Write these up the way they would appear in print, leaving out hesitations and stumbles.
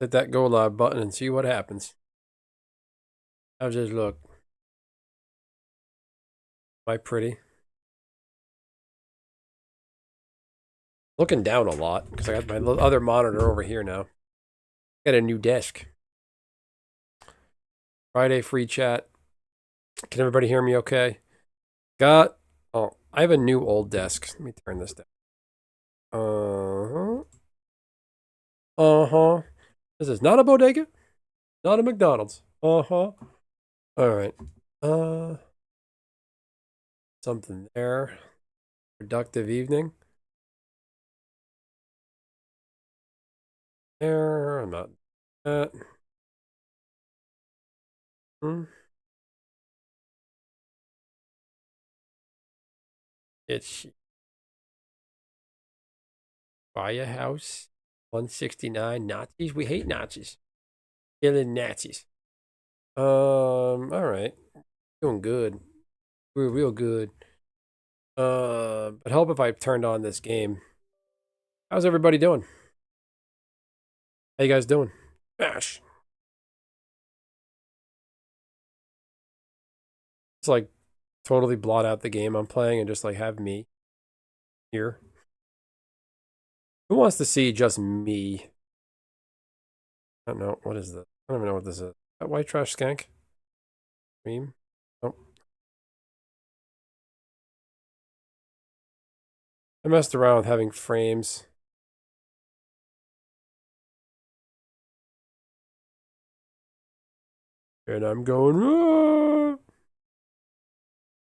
Hit that go live button and see what happens. How's this look? Am I pretty? Looking down a lot because I got my other monitor over here now. Got a new desk. Friday free chat. Can everybody hear me okay? I have a new old desk. Let me turn this down. This is not a bodega, not a McDonald's. All right. Something there. Productive evening. There. I'm not that. It's buy a house. 169 Nazis. We hate Nazis. Killing Nazis. All right. Doing good. We're real good. But help if I turned on this game. How's everybody doing? How you guys doing? Smash. It's like totally blot out the game I'm playing and just like have me here. Who wants to see just me? I don't know. What is this? I don't even know what this is. That white trash skank? Cream? Oh. I messed around with having frames. And I'm going, ah!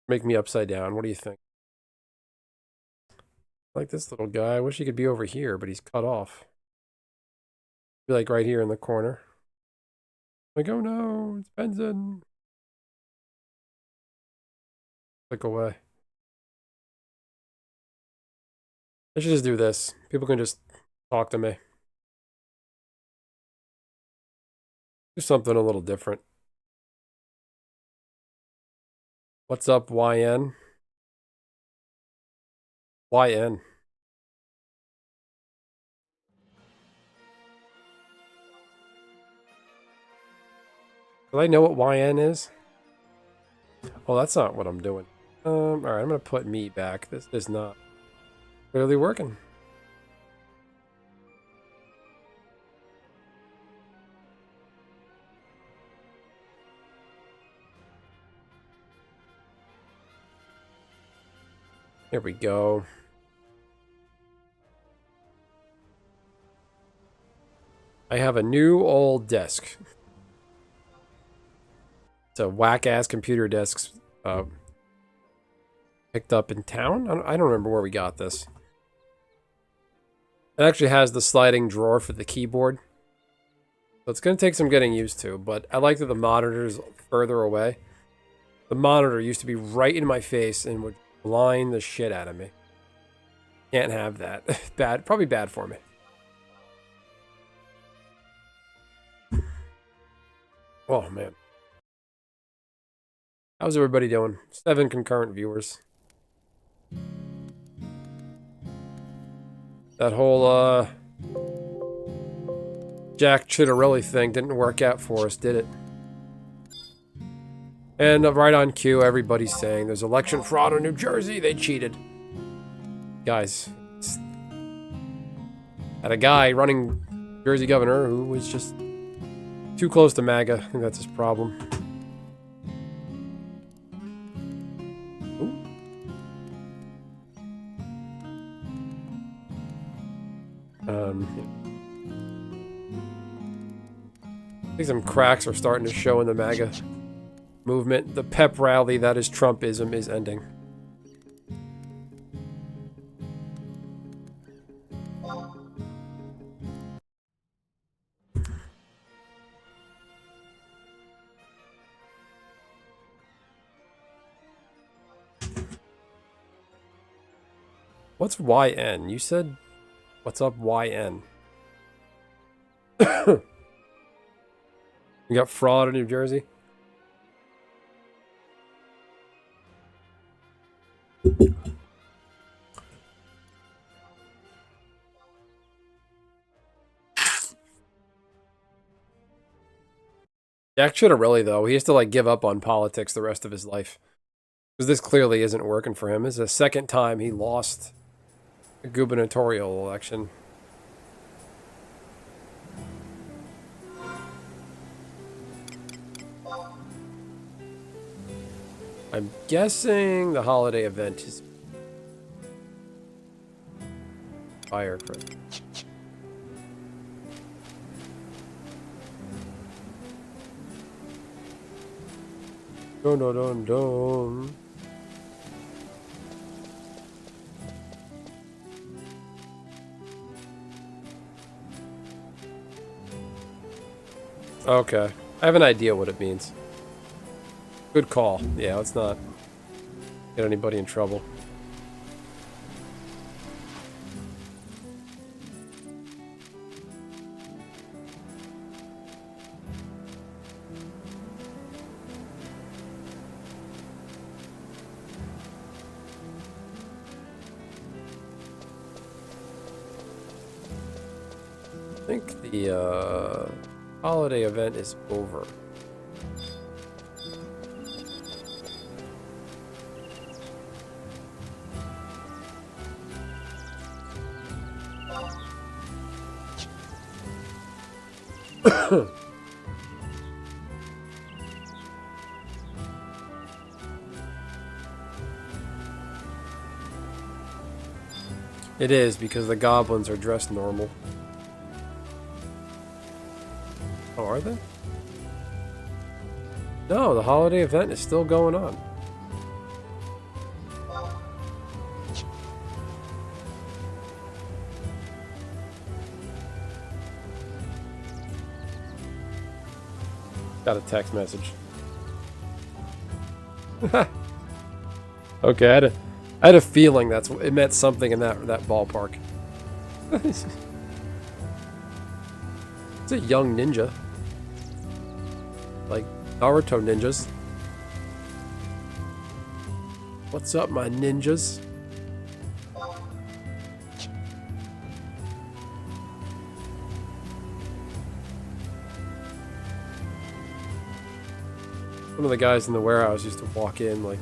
Make me upside down. What do you think? I like this little guy. I wish he could be over here, but he's cut off. Be like right here in the corner. Like, oh no, it's Benson. Click away. I should just do this. People can just talk to me. Do something a little different. What's up, YN? YN. Do I know what YN is? Well, that's not what I'm doing. Alright, I'm gonna put me back. This is not clearly working. Here we go. I have a new old desk. It's a whack-ass computer desk picked up in town. I don't remember where we got this. It actually has the sliding drawer for the keyboard. So it's going to take some getting used to, but I like that the monitor's further away. The monitor used to be right in my face and would blind the shit out of me. Can't have that. Bad, probably bad for me. Oh, man. How's everybody doing? 7 concurrent viewers. That whole, Jack Chitterelli thing didn't work out for us, did it? And right on cue, everybody's saying there's election fraud in New Jersey. They cheated. Guys, had a guy running Jersey governor who was just too close to MAGA. I think that's his problem. I think some cracks are starting to show in the MAGA movement. The pep rally that is Trumpism is ending. What's YN? You said, what's up, YN? You got fraud in New Jersey? Jack should have really, though. He has to, like, give up on politics the rest of his life. Because this clearly isn't working for him. This is the second time he lost a gubernatorial election. I'm guessing the holiday event is fire credit. Dun dun dun dun. Okay. I have an idea what it means. Good call. Yeah, let's not get anybody in trouble. I think the holiday event is over. It is, because the goblins are dressed normal. Oh, are they? No, the holiday event is still going on. Got a text message. Okay, I had a feeling it meant something in that ballpark. It's a young ninja. Like Naruto ninjas. What's up, my ninjas? One of the guys in the warehouse used to walk in, like,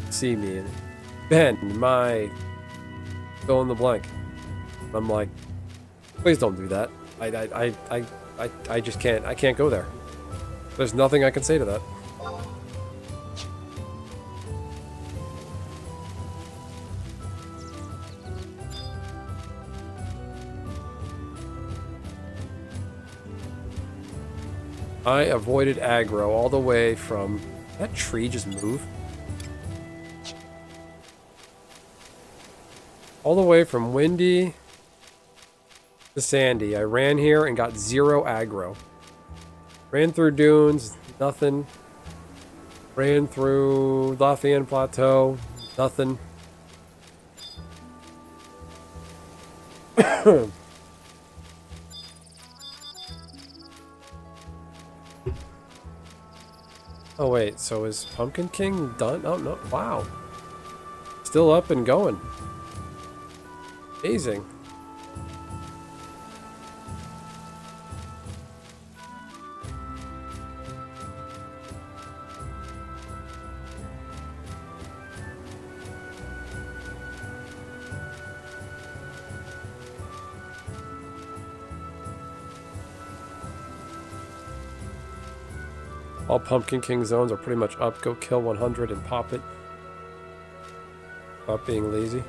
see me and, Ben, my fill in the blank. I'm like, please don't do that. I just can't. I can't go there. There's nothing I can say to that. I avoided aggro all the way from... That tree just moved? All the way from windy to sandy. I ran here and got 0 aggro. Ran through dunes, nothing. Ran through Lothian Plateau, nothing. Oh wait, so is Pumpkin King done? Oh no, wow. Still up and going. Amazing. All Pumpkin King zones are pretty much up. Go kill 100 and pop it. Stop being lazy.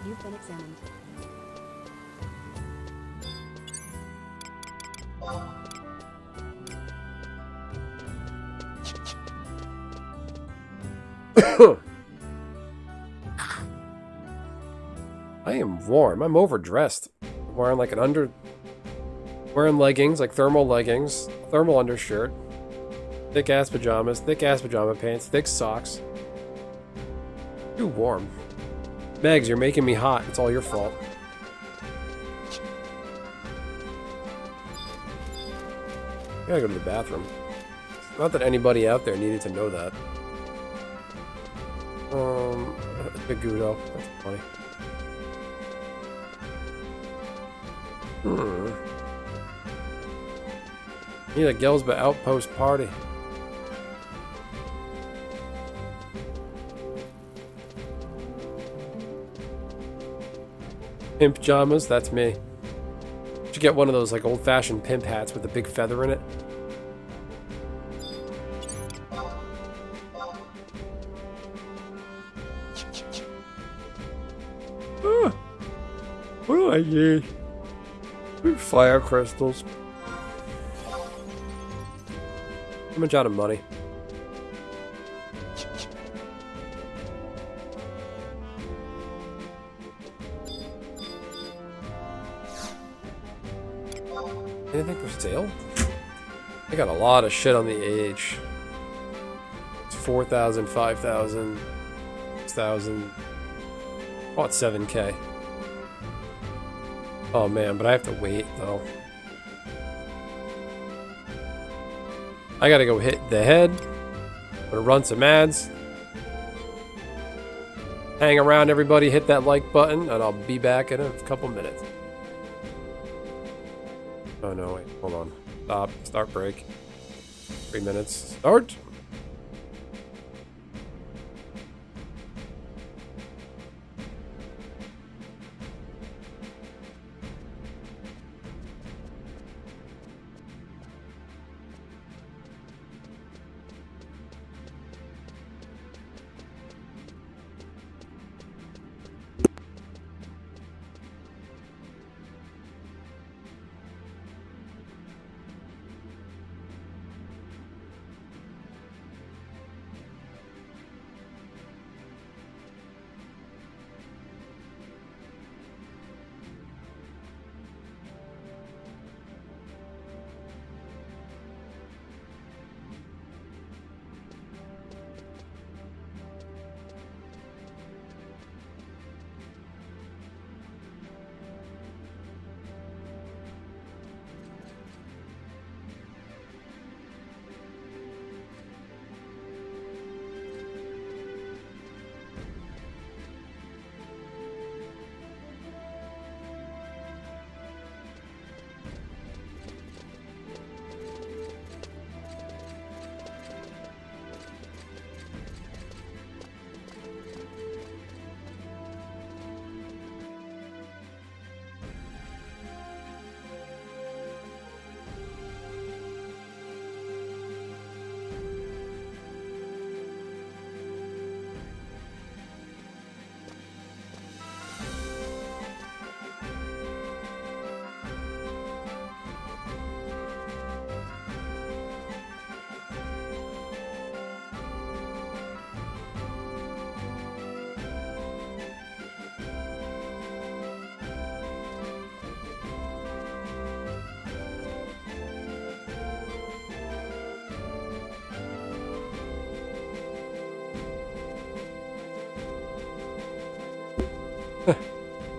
You've been examined. I am warm. I'm overdressed. I'm wearing like wearing leggings, like thermal leggings, thermal undershirt, thick ass pajamas, thick ass pajama pants, thick socks. Too warm. Megs, you're making me hot. It's all your fault. I gotta go to the bathroom. Not that anybody out there needed to know that. Big Gudo. That's funny. Need a Gelsba Outpost party. Pimp pajamas, that's me. Should get one of those like old-fashioned pimp hats with a big feather in it. What do I need? Fire crystals. How much out of money? Anything for sale? I got a lot of shit on the age. It's 4,000, 5,000, 6,000. Bought 7K. Oh man, but I have to wait though. I gotta go hit the head. I'm gonna run some ads. Hang around, everybody, hit that like button, and I'll be back in a couple minutes. Oh no, wait, hold on. Stop, start break. 3 minutes, start.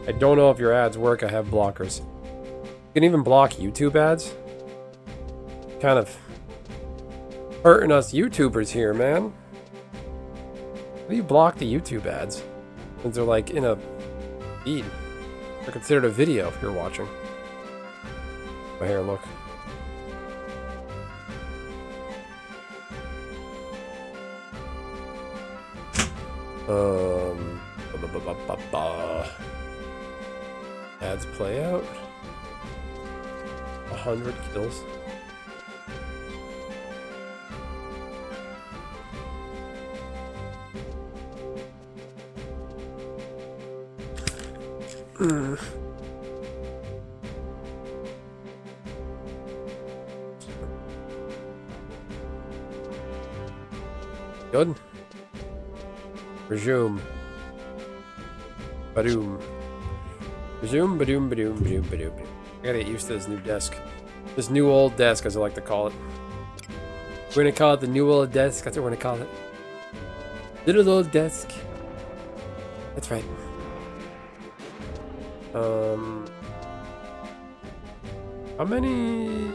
I don't know if your ads work. I have blockers. You can even block YouTube ads. Kind of hurting us YouTubers here, man. How do you block the YouTube ads? Since they're like in a feed. They're considered a video if you're watching. My hair, look. Ads play out. 100 kills. Good. Resume. Badoom. Resume, badoom, badoom, badoom, badoom. I gotta get used to this new desk. This new old desk, as I like to call it. We're gonna call it the new old desk. That's what we're gonna call it. Little old desk. That's right. How many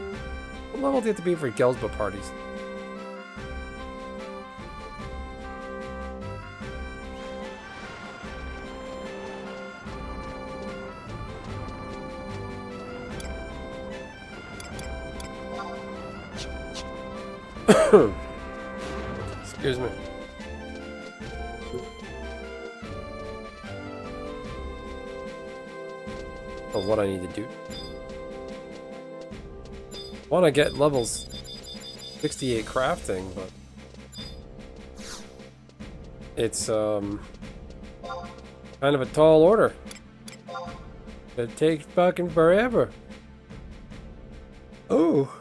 What level do you have to be for Gelsba parties? Excuse me. Oh, what I need to do. Want to get levels 68 crafting, but it's kind of a tall order. It takes fucking forever. Oh,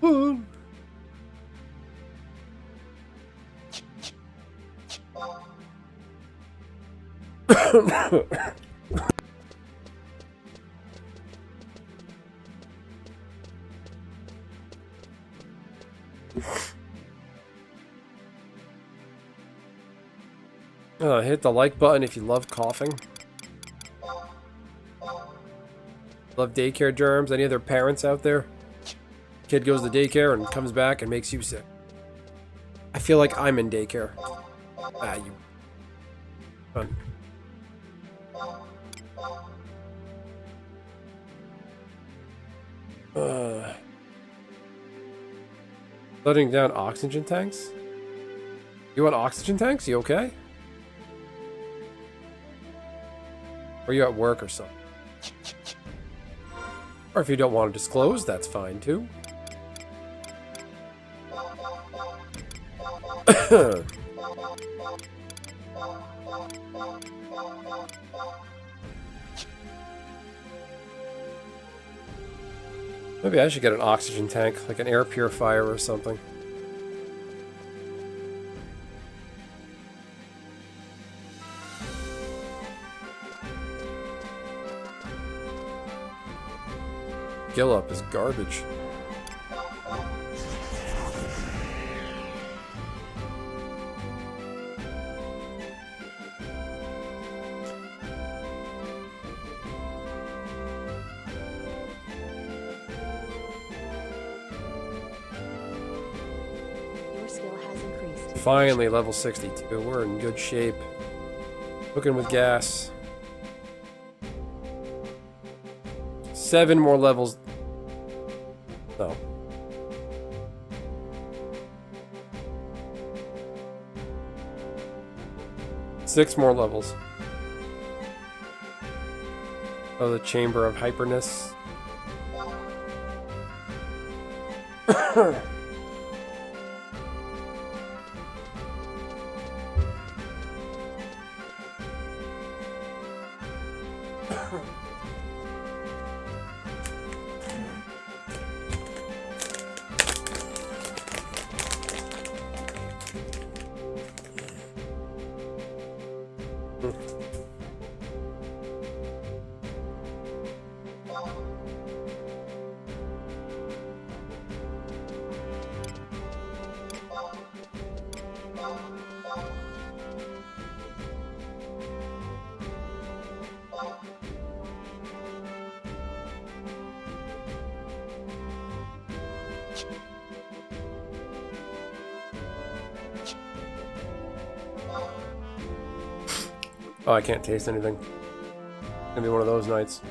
fun. Hit the like button if you love coughing. Love daycare germs. Any other parents out there? Kid goes to daycare and comes back and makes you sick. I feel like I'm in daycare. Ah, you. Fun. Loading down oxygen tanks? You want oxygen tanks? You okay? Or you at work or something? Or if you don't want to disclose, that's fine too. Maybe I should get an oxygen tank, like an air purifier or something. Skill up is garbage. Your skill has increased. Finally, level 62. We're in good shape. Cooking with gas. 7 more levels. No. Six more levels. Oh, the Chamber of Hyperness. Oh, I can't taste anything. It's gonna be one of those nights.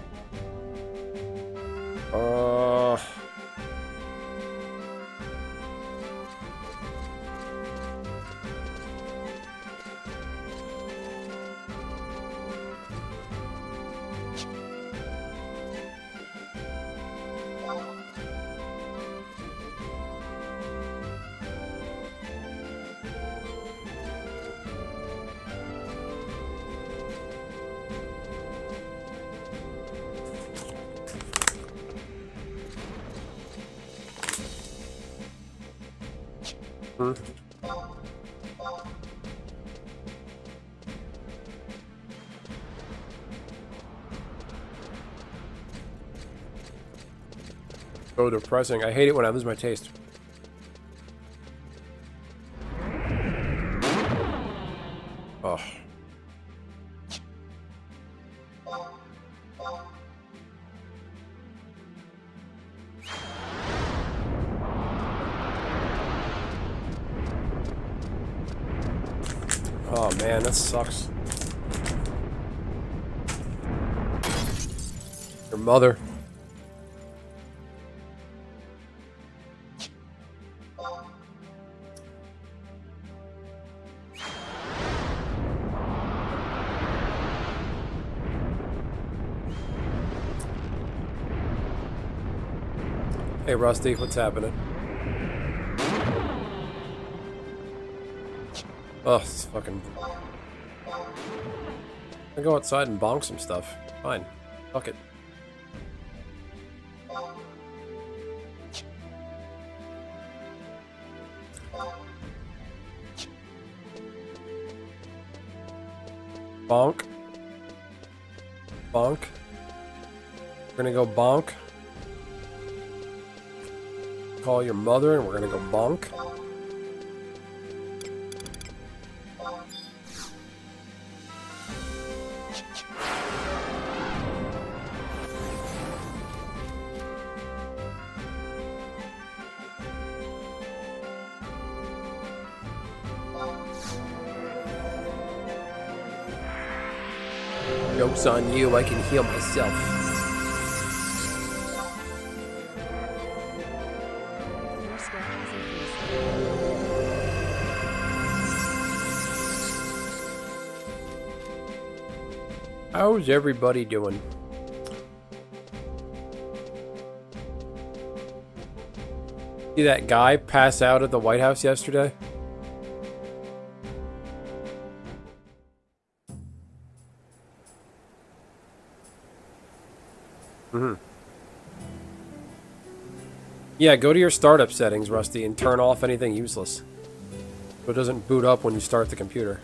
So depressing. I hate it when I lose my taste. Oh. man, that sucks. Your mother. Hey Rusty, what's happening? Oh, it's fucking... I go outside and bonk some stuff. Fine. Fuck it. Bonk. Bonk. We're gonna go bonk. Call your mother and we're gonna go bonk. Joke's on you, I can heal myself. Your skill has increased. How's everybody doing? See that guy pass out at the White House yesterday? Yeah, go to your startup settings, Rusty, and turn off anything useless. So it doesn't boot up when you start the computer.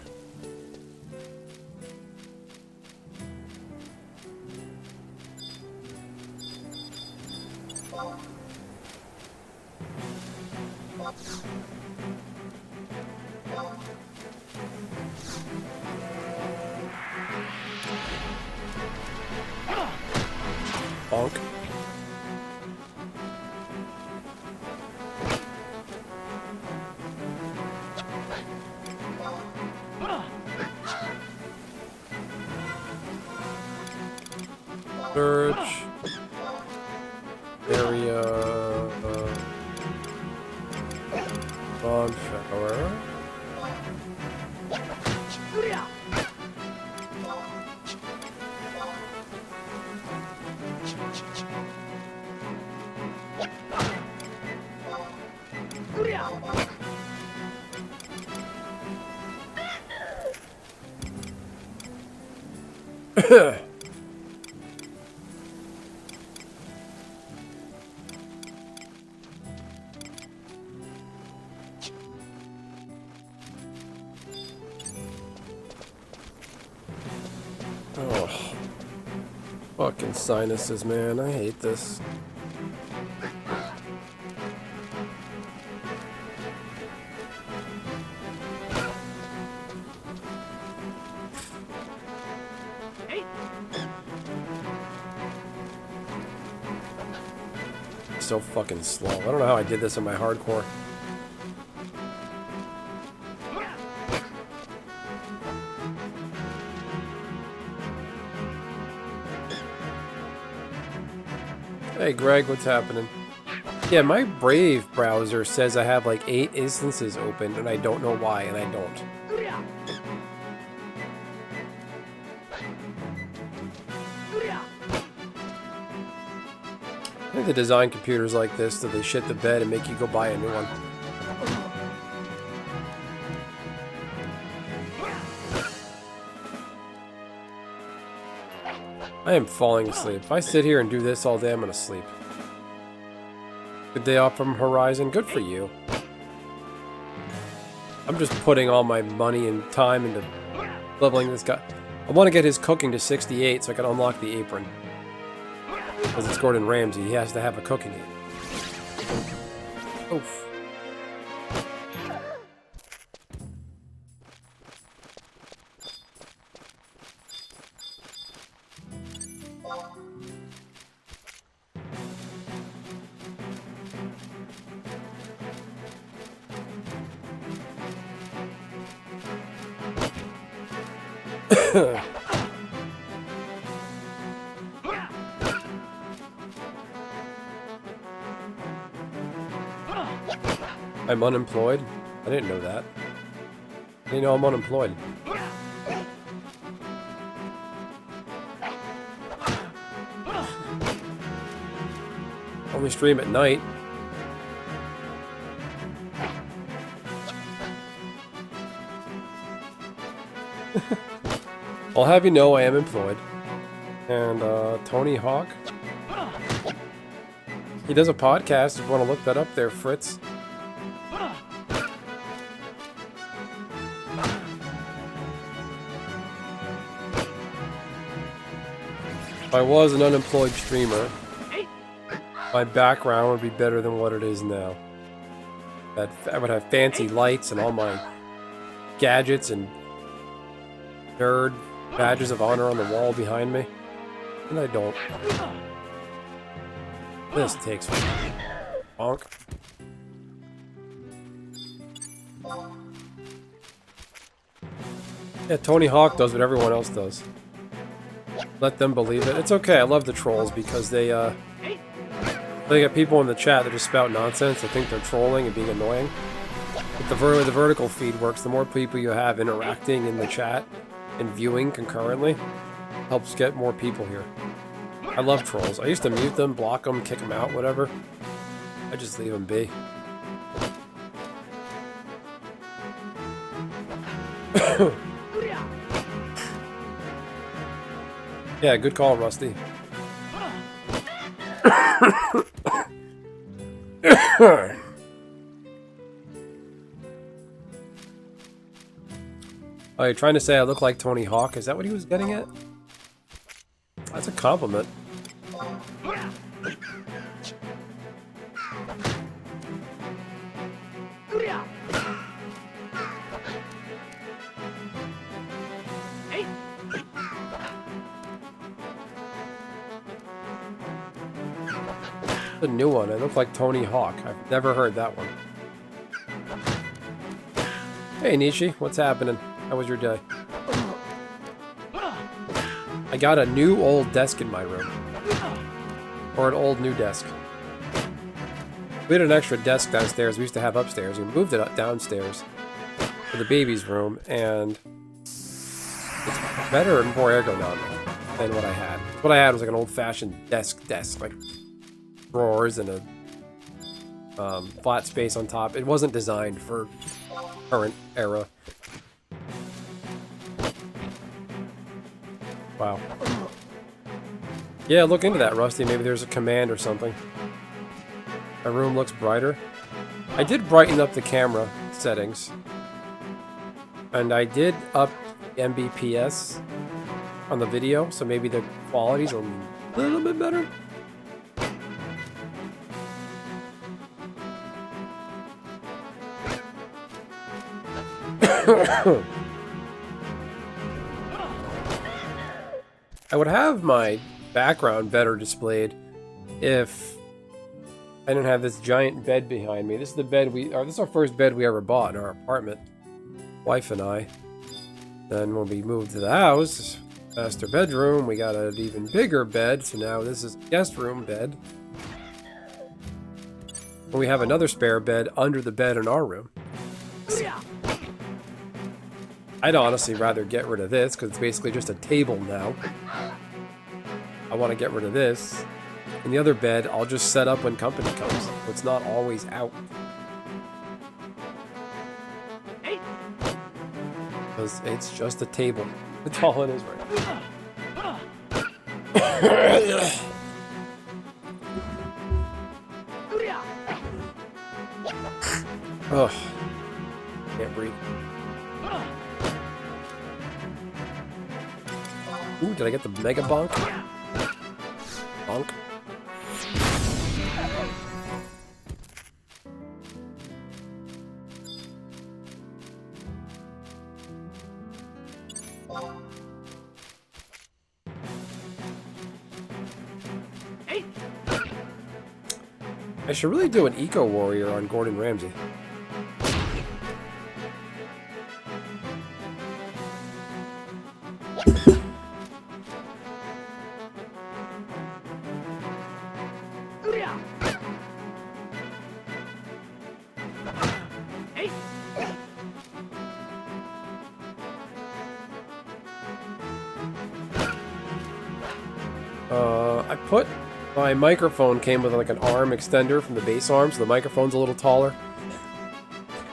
Bonk. Search. Area. Bonfire. Oh, fucking sinuses, man. I hate this. So fucking slow. I don't know how I did this in my hardcore. Hey Greg, what's happening? Yeah, my Brave browser says I have like 8 instances open and I don't know why, and I don't. I think they design computers like this that they shit the bed and make you go buy a new one. I am falling asleep. If I sit here and do this all day, I'm gonna sleep. Good day off from Horizon. Good for you. I'm just putting all my money and time into leveling this guy. I want to get his cooking to 68 so I can unlock the apron. Because it's Gordon Ramsay, he has to have a cooking aid. Oof. I'm unemployed? I didn't know that. I didn't know I'm unemployed. Only stream at night. I'll have you know I am employed. And Tony Hawk. He does a podcast if you want to look that up there, Fritz. If I was an unemployed streamer, my background would be better than what it is now. I would have fancy lights and all my gadgets and nerd badges of honor on the wall behind me. And I don't. This takes bonk. Yeah, Tony Hawk does what everyone else does. Let them believe it. It's okay, I love the trolls because they got people in the chat that just spout nonsense. They think they're trolling and being annoying. But the way the vertical feed works, the more people you have interacting in the chat and viewing concurrently, helps get more people here. I love trolls. I used to mute them, block them, kick them out, whatever. I just leave them be. Yeah, good call, Rusty. Oh, you're trying to say I look like Tony Hawk? Is that what he was getting at? That's a compliment. The new one. I look like Tony Hawk. I've never heard that one. Hey, Nishi. What's happening? How was your day? I got a new old desk in my room. Or an old new desk. We had an extra desk downstairs we used to have upstairs. We moved it up downstairs to the baby's room, and it's better and more ergonomic than what I had. What I had was like an old-fashioned desk, like drawers and a flat space on top. It wasn't designed for current era. Wow. Yeah, look into that, Rusty. Maybe there's a command or something. My room looks brighter. I did brighten up the camera settings. And I did up Mbps on the video, so maybe the quality's a little bit better. I would have my background better displayed if I didn't have this giant bed behind me. This is the bed this is our first bed we ever bought in our apartment, wife and I. Then when we moved to the house, master bedroom, we got an even bigger bed, so now this is a guest room bed. And we have another spare bed under the bed in our room. I'd honestly rather get rid of this, because it's basically just a table now. I want to get rid of this. And the other bed, I'll just set up when company comes. So it's not always out. Because it's just a table. That's all it is right now. Ugh. Can't breathe. Ooh, did I get the mega bonk? Bonk. I should really do an Eco Warrior on Gordon Ramsay. I put my microphone came with like an arm extender from the base arm, so the microphone's a little taller.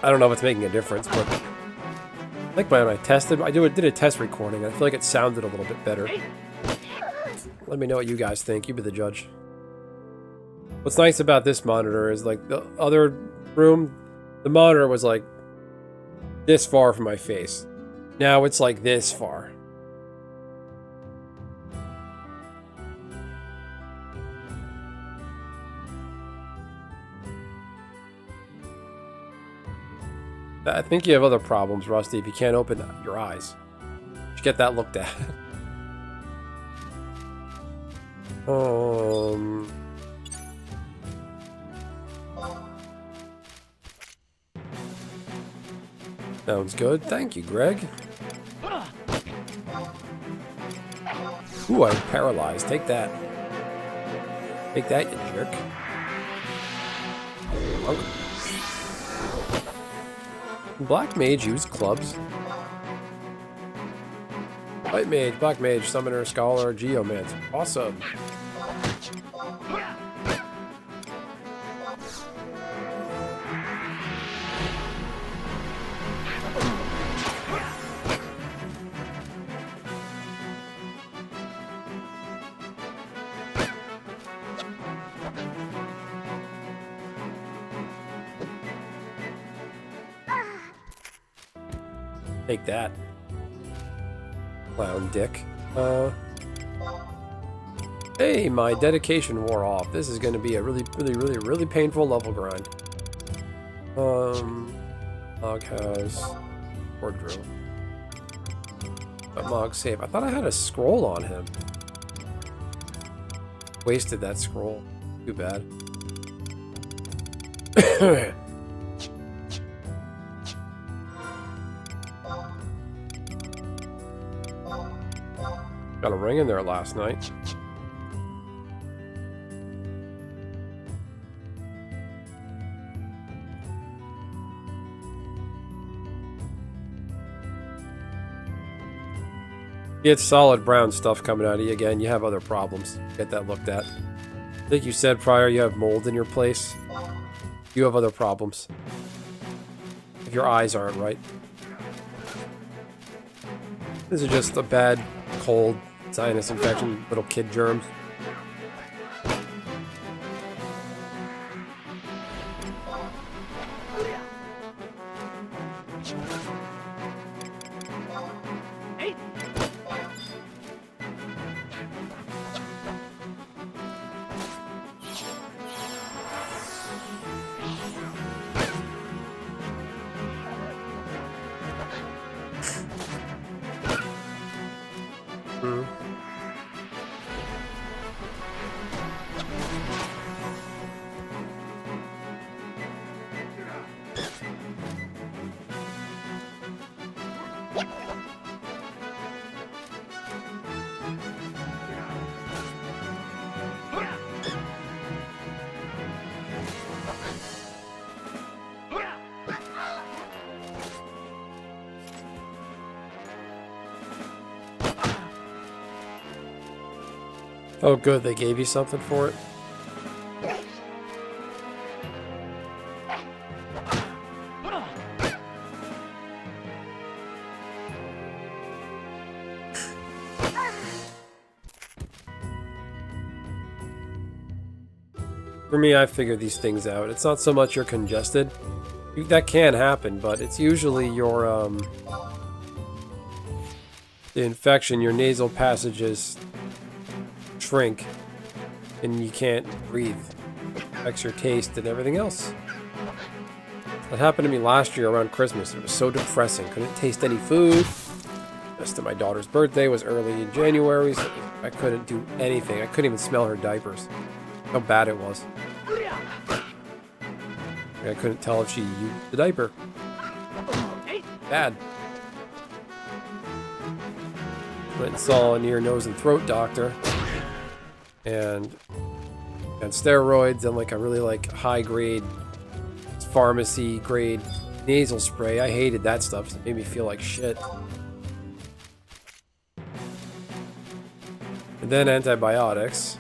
I don't know if it's making a difference, but I think when I tested, I did a test recording. I feel like it sounded a little bit better. Let me know what you guys think. You be the judge. What's nice about this monitor is like the other room, the monitor was like this far from my face. Now it's like this far. I think you have other problems, Rusty, if you can't open your eyes. You should get that looked at. Sounds good. Thank you, Greg. Ooh, I'm paralyzed. Take that. Take that, you jerk. Okay. Black Mage use clubs. White Mage, Black Mage, Summoner, Scholar, Geomancer. Awesome. Take that. Clown dick. Hey, my dedication wore off. This is going to be a really painful level grind. Mog house. Wardrobe. But Mog save. I thought I had a scroll on him. Wasted that scroll. Too bad. Got a ring in there last night. You get solid brown stuff coming out of you again, you have other problems. Get that looked at. I think you said prior you have mold in your place. You have other problems. If your eyes aren't right. This is just a bad cold, sinus infection, little kid germs. Oh good, they gave you something for it? For me, I figure these things out. It's not so much you're congested. That can happen, but it's usually your, the infection, your nasal passages shrink, and you can't breathe. Affects your taste and everything else. That happened to me last year around Christmas. It was so depressing. Couldn't taste any food. Just my daughter's birthday was early in January, so I couldn't do anything. I couldn't even smell her diapers. How bad it was. I couldn't tell if she used the diaper. Bad. Went and saw an ear, nose, and throat doctor. And steroids and like a really like high grade pharmacy grade nasal spray. I hated that stuff. It made me feel like shit. And then antibiotics.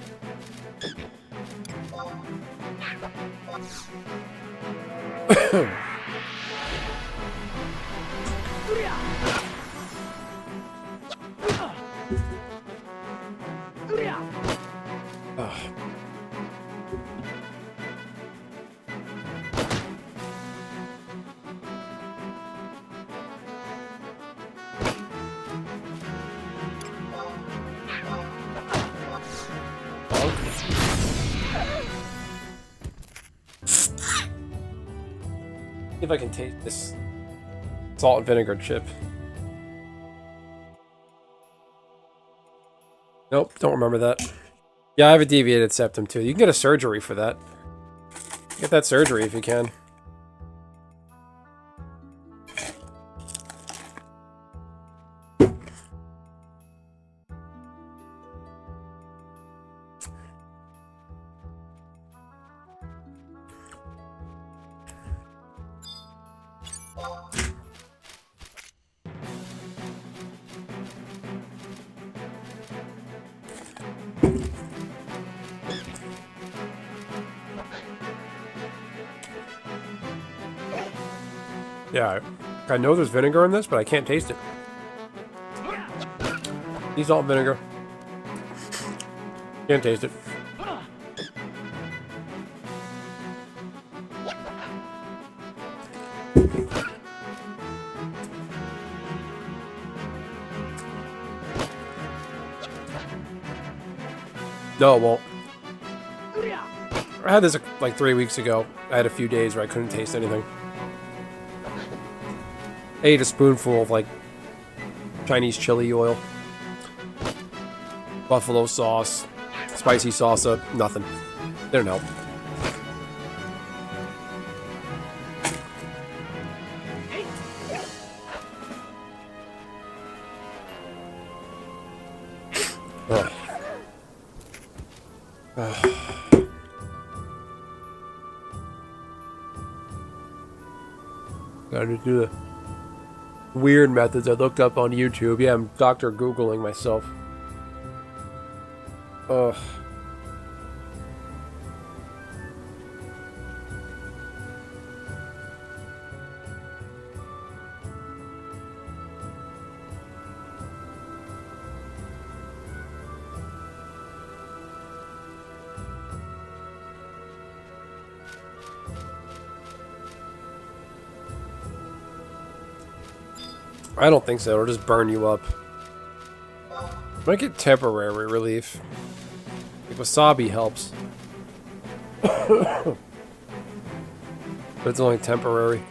See if I can taste this salt and vinegar chip. Nope, don't remember that. Yeah, I have a deviated septum too. You can get a surgery for that. Get that surgery if you can. Yeah, I know there's vinegar in this, but I can't taste it. Sea salt and vinegar. Can't taste it. No, it won't. I had this like 3 weeks ago. I had a few days where I couldn't taste anything. I ate a spoonful of like Chinese chili oil, buffalo sauce, spicy salsa, nothing. Didn't help. Ugh. Gotta do the weird methods I looked up on YouTube. Yeah, I'm Dr. Googling myself. Ugh. I don't think so. It'll just burn you up. Might get temporary relief. Like wasabi helps. But it's only temporary.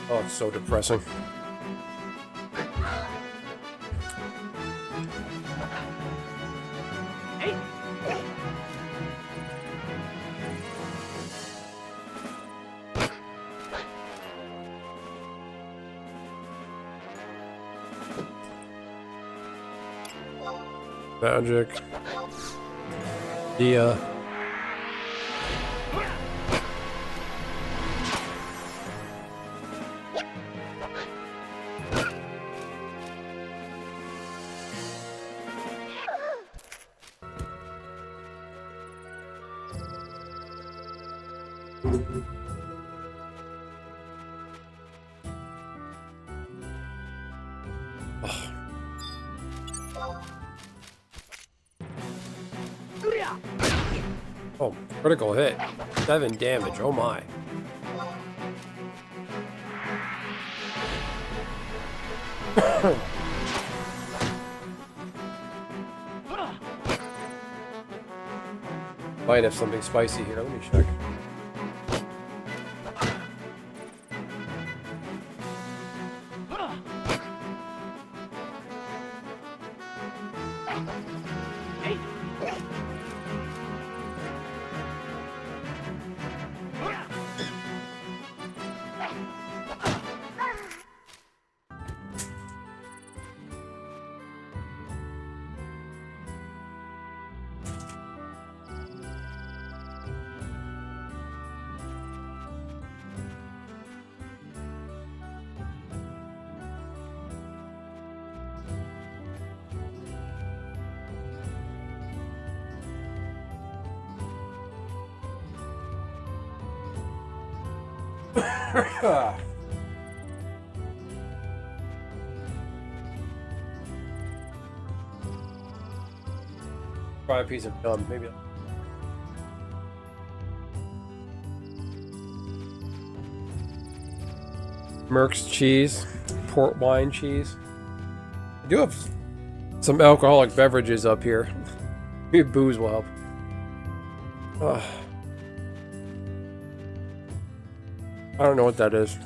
Oh, it's so depressing. Magic. Dia. Oh Oh, critical hit. 7 damage. Oh my. Might have something spicy here. Let me check. Try a piece of gum, maybe. Merck's cheese, port wine cheese. I do have some alcoholic beverages up here. Maybe booze will help. I don't know what that is.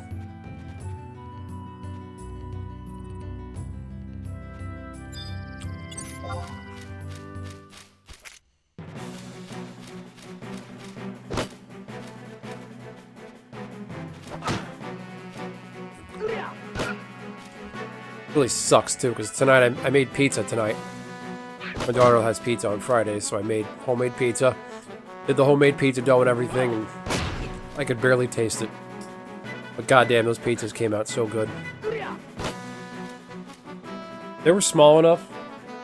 Really sucks too, because tonight I made pizza tonight. My daughter has pizza on Fridays, so I made homemade pizza. Did the homemade pizza dough and everything, and I could barely taste it. But goddamn, those pizzas came out so good. They were small enough,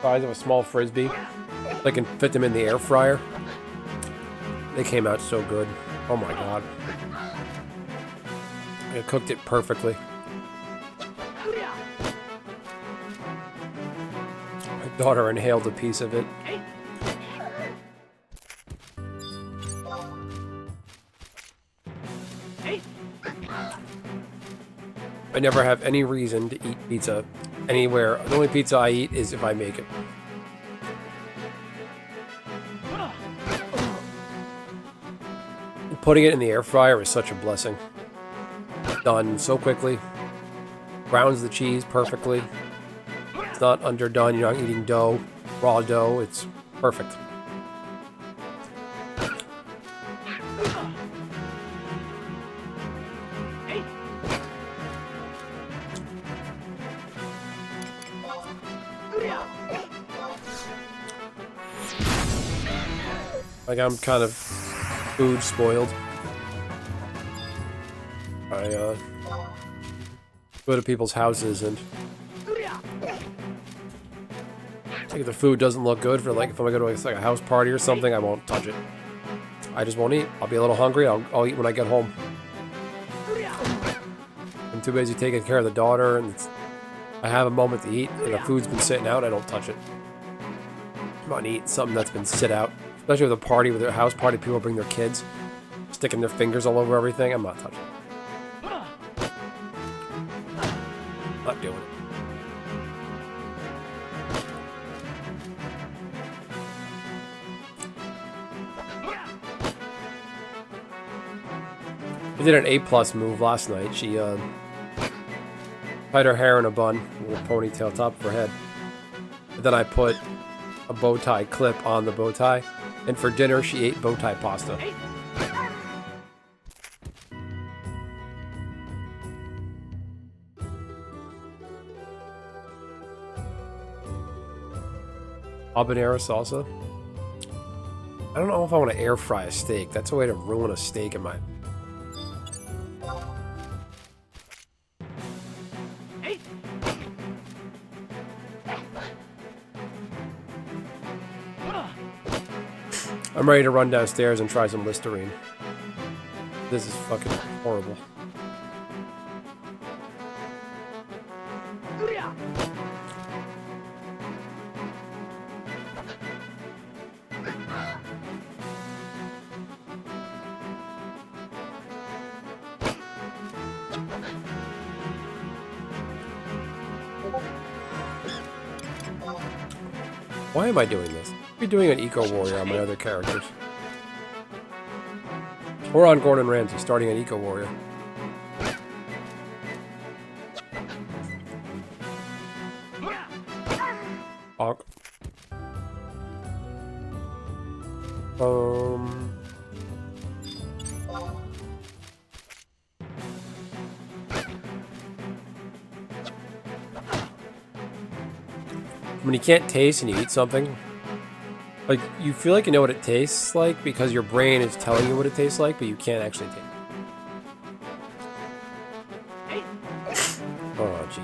size of a small frisbee. I can fit them in the air fryer. They came out so good. Oh my god. I cooked it perfectly. My daughter inhaled a piece of it. I never have any reason to eat pizza anywhere. The only pizza I eat is if I make it. Putting it in the air fryer is such a blessing. Done so quickly. Browns the cheese perfectly. It's not underdone. You're not eating dough, raw dough. It's perfect. Like, I'm kind of food spoiled. I go to people's houses and if the food doesn't look good for, like, if I'm gonna go to like a house party or something, I won't touch it. I just won't eat. I'll be a little hungry. I'll eat when I get home. I'm too busy taking care of the daughter, and I have a moment to eat, and the food's been sitting out. I don't touch it. I'm not eating something that's been sit out. Especially with a party, with a house party, people bring their kids, sticking their fingers all over everything. I'm not touching it. Not doing it. I did an A+ move last night. She tied her hair in a bun, a little ponytail top of her head. But then I put a bow tie clip on the bow tie. And for dinner, she ate bow tie pasta. Habanero salsa. I don't know if I want to air fry a steak. That's a way to ruin a steak in my... I'm ready to run downstairs and try some Listerine. This is fucking horrible. Why am I doing this? I'd be doing an Eco Warrior on my other characters. Or on Gordon Ramsay, starting an Eco Warrior. Bonk. When you can't taste and you eat something, like, you feel like you know what it tastes like because your brain is telling you what it tastes like, but you can't actually taste it. Oh, gee.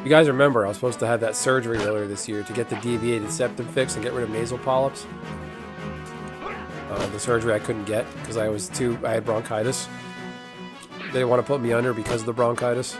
You guys remember, I was supposed to have that surgery earlier this year to get the deviated septum fixed and get rid of nasal polyps. The surgery I couldn't get because I had bronchitis. They didn't want to put me under because of the bronchitis.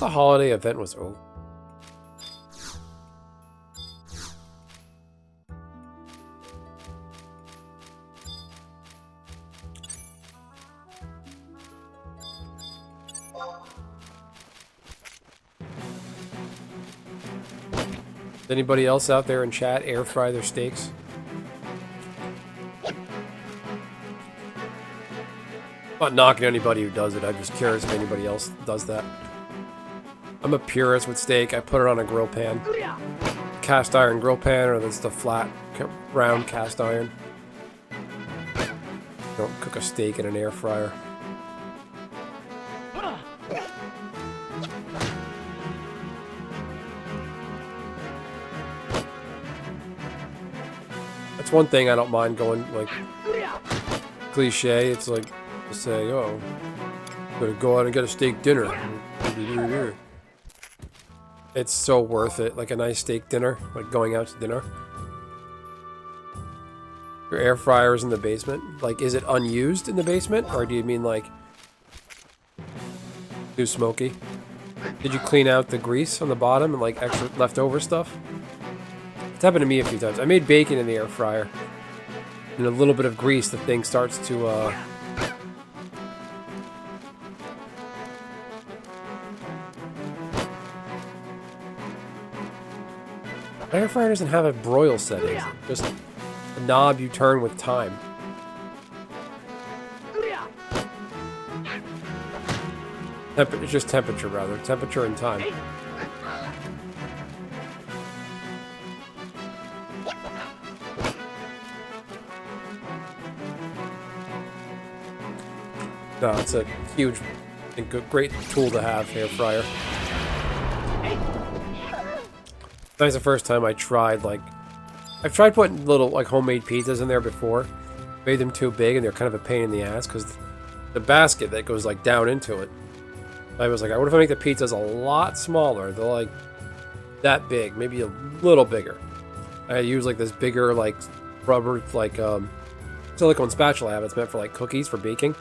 The holiday event was over. Does anybody else out there in chat air fry their steaks? I'm not knocking anybody who does it. I'm just curious if anybody else does that. I'm a purist with steak. I put it on a grill pan. Cast iron grill pan, or that's the flat, round cast iron. Don't cook a steak in an air fryer. That's one thing I don't mind going, like, cliche. It's like to say, oh, better go out and get a steak dinner. It's so worth it, like a nice steak dinner, like going out to dinner. Your air fryer is in the basement. Like, is it unused in the basement, or do you mean like too smoky? Did you clean out the grease on the bottom and like extra leftover stuff? It's happened to me a few times. I made bacon in the air fryer, and a little bit of grease, the thing starts to air fryer doesn't have a broil setting. Just a knob you turn with time. It's just temperature, rather. Temperature and time. No, it's a huge and great tool to have, air fryer. That was the first time I tried, like... I've tried putting little, like, homemade pizzas in there before. Made them too big, and they're kind of a pain in the ass, because the basket that goes, like, down into it. I was like, what if I make the pizzas a lot smaller? They're, like, that big, maybe a little bigger. I use, like, this bigger, like, rubber, like, silicone spatula I have. It's meant for, like, cookies, for baking.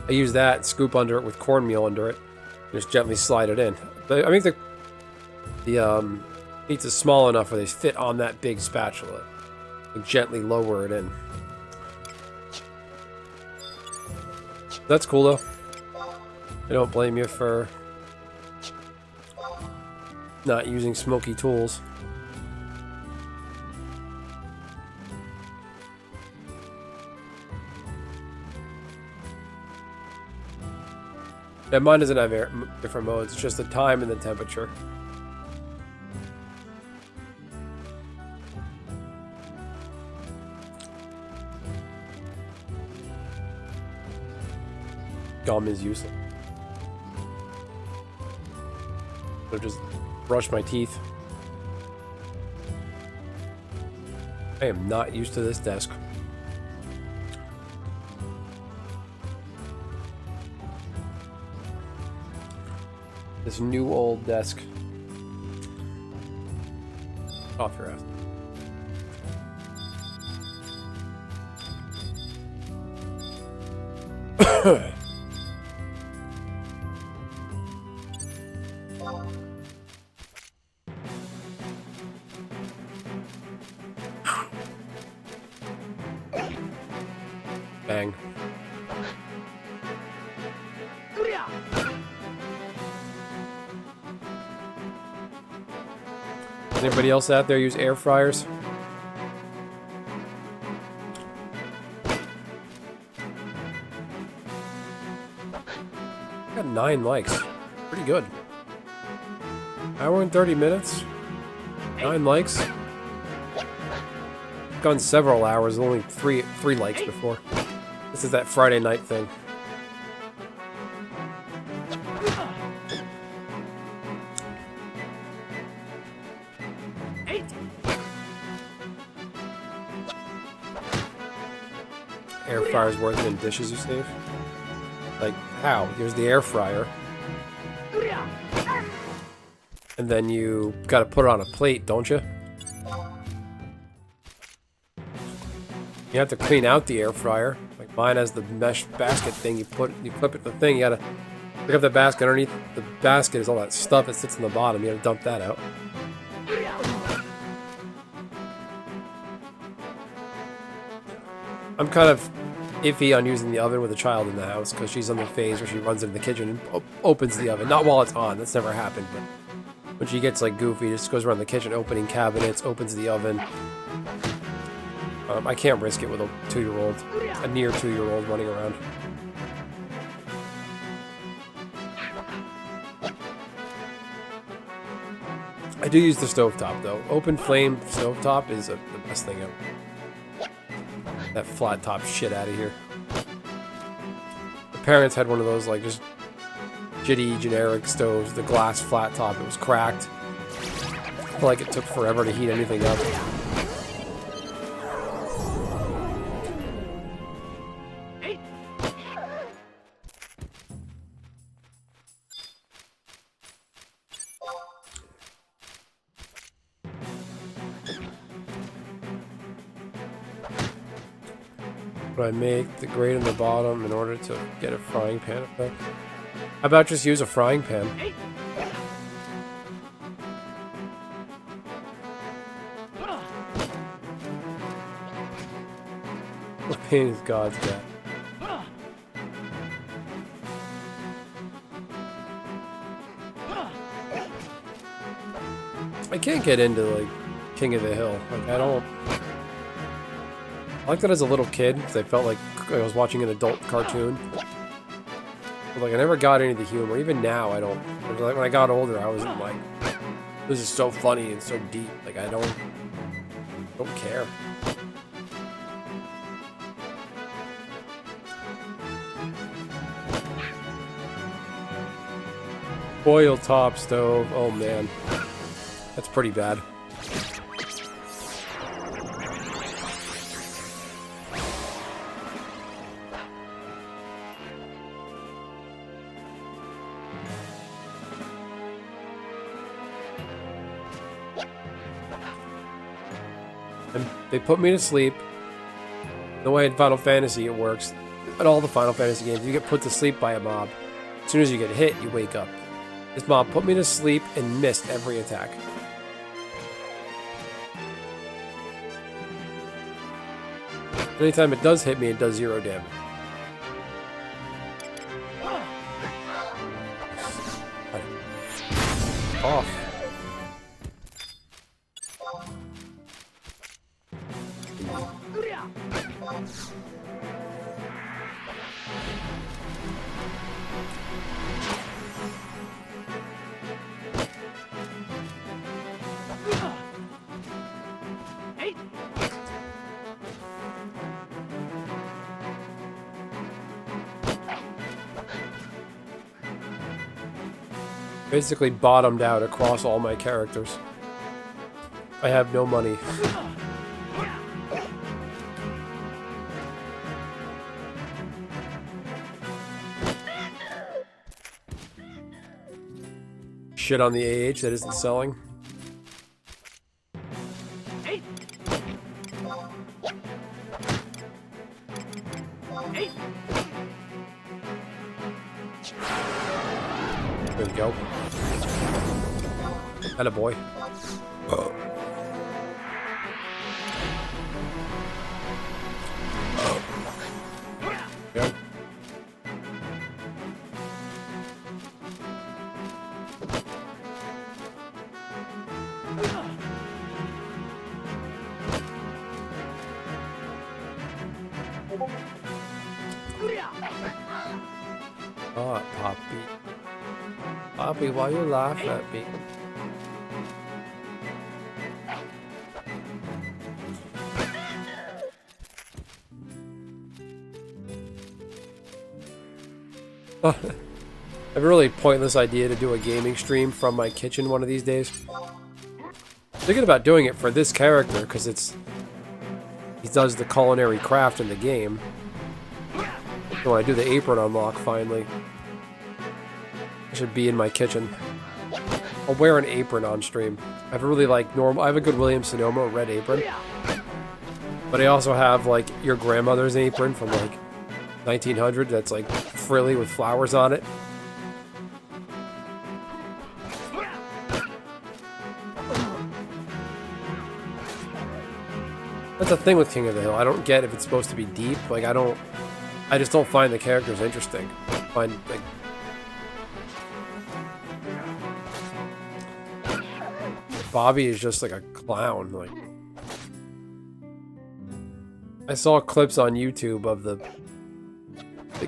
I use that, scoop under it with cornmeal under it, just gently slide it in. But I make the pizza's small enough where they fit on that big spatula. And gently lower it in. That's cool though. I don't blame you for not using smoky tools. Yeah, mine doesn't have different modes, it's just the time and the temperature. Gum is useless. So just brush my teeth. I am not used to this desk. This new old desk. Off your ass. Bang. Anybody else out there use air fryers? Got 9 likes. Pretty good. Hour and 30 minutes. 9 likes. Gone several hours. Only three likes before. This is that Friday night thing. Air fryer's worth than dishes you save? Like, how? Here's the air fryer. And then you gotta put it on a plate, don't you? You have to clean out the air fryer. Like mine has the mesh basket thing. You clip it the thing. You gotta pick up the basket. Underneath the basket is all that stuff that sits in the bottom. You gotta dump that out. I'm kind of iffy on using the oven with a child in the house because she's on the phase where she runs into the kitchen and opens the oven. Not while it's on. That's never happened. But when she gets like goofy, just goes around the kitchen, opening cabinets, opens the oven. I can't risk it with a 2-year-old, a near 2-year-old running around. I do use the stovetop though. Open flame stovetop is the best thing ever. That flat top shit out of here. The parents had one of those like just shitty generic stoves, the glass flat top. It was cracked. I feel like it took forever to heat anything up. But I make the grate on the bottom in order to get a frying pan effect. How about just use a frying pan? What pain is God's got? I can't get into like King of the Hill. Like I don't. I like that as a little kid because I felt like I was watching an adult cartoon. But like I never got any of the humor. Even now, I don't. Like when I got older, I was like, "This is so funny and so deep." Like I don't care. Foil top stove. Oh man, that's pretty bad. And they put me to sleep. The way in Final Fantasy it works, at all the Final Fantasy games, you get put to sleep by a mob. As soon as you get hit, you wake up. This mob put me to sleep and missed every attack. Anytime it does hit me, it does 0 damage. Off. Basically bottomed out across all my characters. I have no money. Shit on the AH that isn't selling. There we go. Atta boy. Yeah. Oh, Poppy. Poppy, why you laugh at me? I have a really pointless idea to do a gaming stream from my kitchen one of these days. Thinking about doing it for this character because he does the culinary craft in the game. So when I do the apron unlock finally, I should be in my kitchen. I'll wear an apron on stream. I have a really I have a good Williams Sonoma red apron, but I also have like your grandmother's apron from like 1900 that's like frilly with flowers on it. That's the thing with King of the Hill. I don't get if it's supposed to be deep. Like I just don't find the characters interesting. Bobby is just like a clown. Like I saw clips on YouTube of the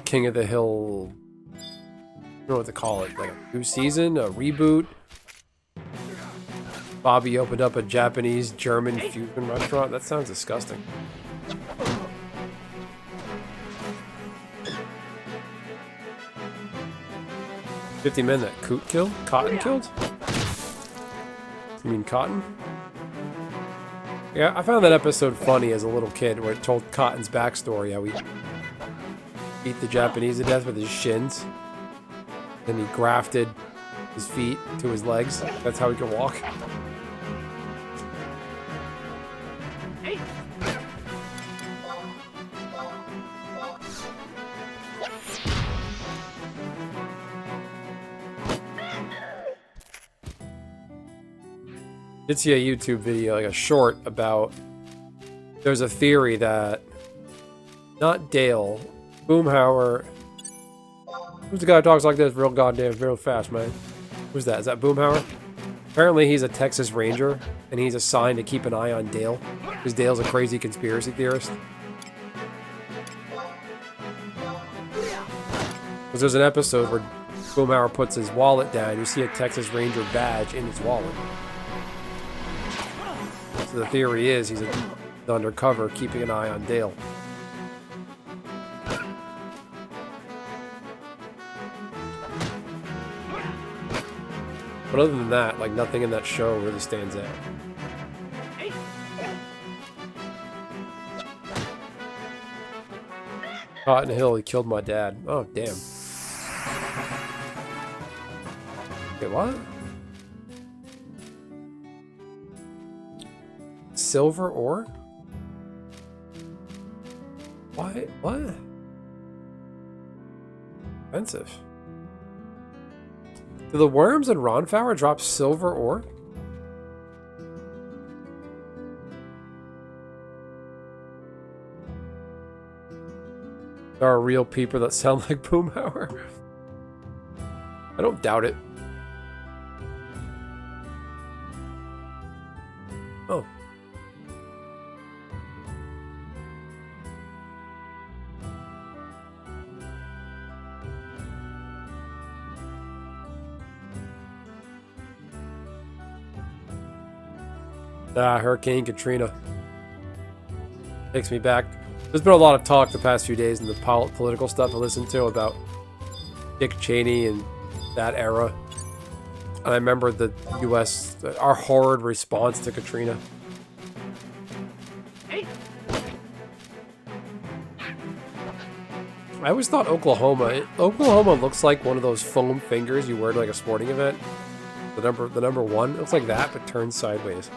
King of the Hill. I don't know what to call it. Like a new season, a reboot. Bobby opened up a Japanese-German fusion restaurant. That sounds disgusting. $50 that Coot killed? Cotton killed? You mean Cotton? Yeah, I found that episode funny as a little kid where it told Cotton's backstory, how he beat the Japanese to death with his shins. Then he grafted his feet to his legs. That's how he could walk. Did see a YouTube video, like a short, about there's a theory that not Dale, Boomhauer. Who's the guy who talks like this real fast, man? Who's that? Is that Boomhauer? Apparently he's a Texas Ranger and he's assigned to keep an eye on Dale because Dale's a crazy conspiracy theorist. Because there's an episode where Boomhauer puts his wallet down, you see a Texas Ranger badge in his wallet. So the theory is he's undercover, keeping an eye on Dale. But other than that, like nothing in that show really stands out. Cotton Hill, he killed my dad. Oh, damn. Wait, what? Silver ore? What? What? Expensive. Do the worms in Ronflower drop silver ore? There are real people that sound like Boomhauer. I don't doubt it. Oh. Hurricane Katrina. Takes me back. There's been a lot of talk the past few days in the political stuff I listened to about Dick Cheney and that era. And I remember the U.S. Our horrid response to Katrina. I always thought Oklahoma looks like one of those foam fingers you wear to like a sporting event. The number one, it looks like that, but turned sideways.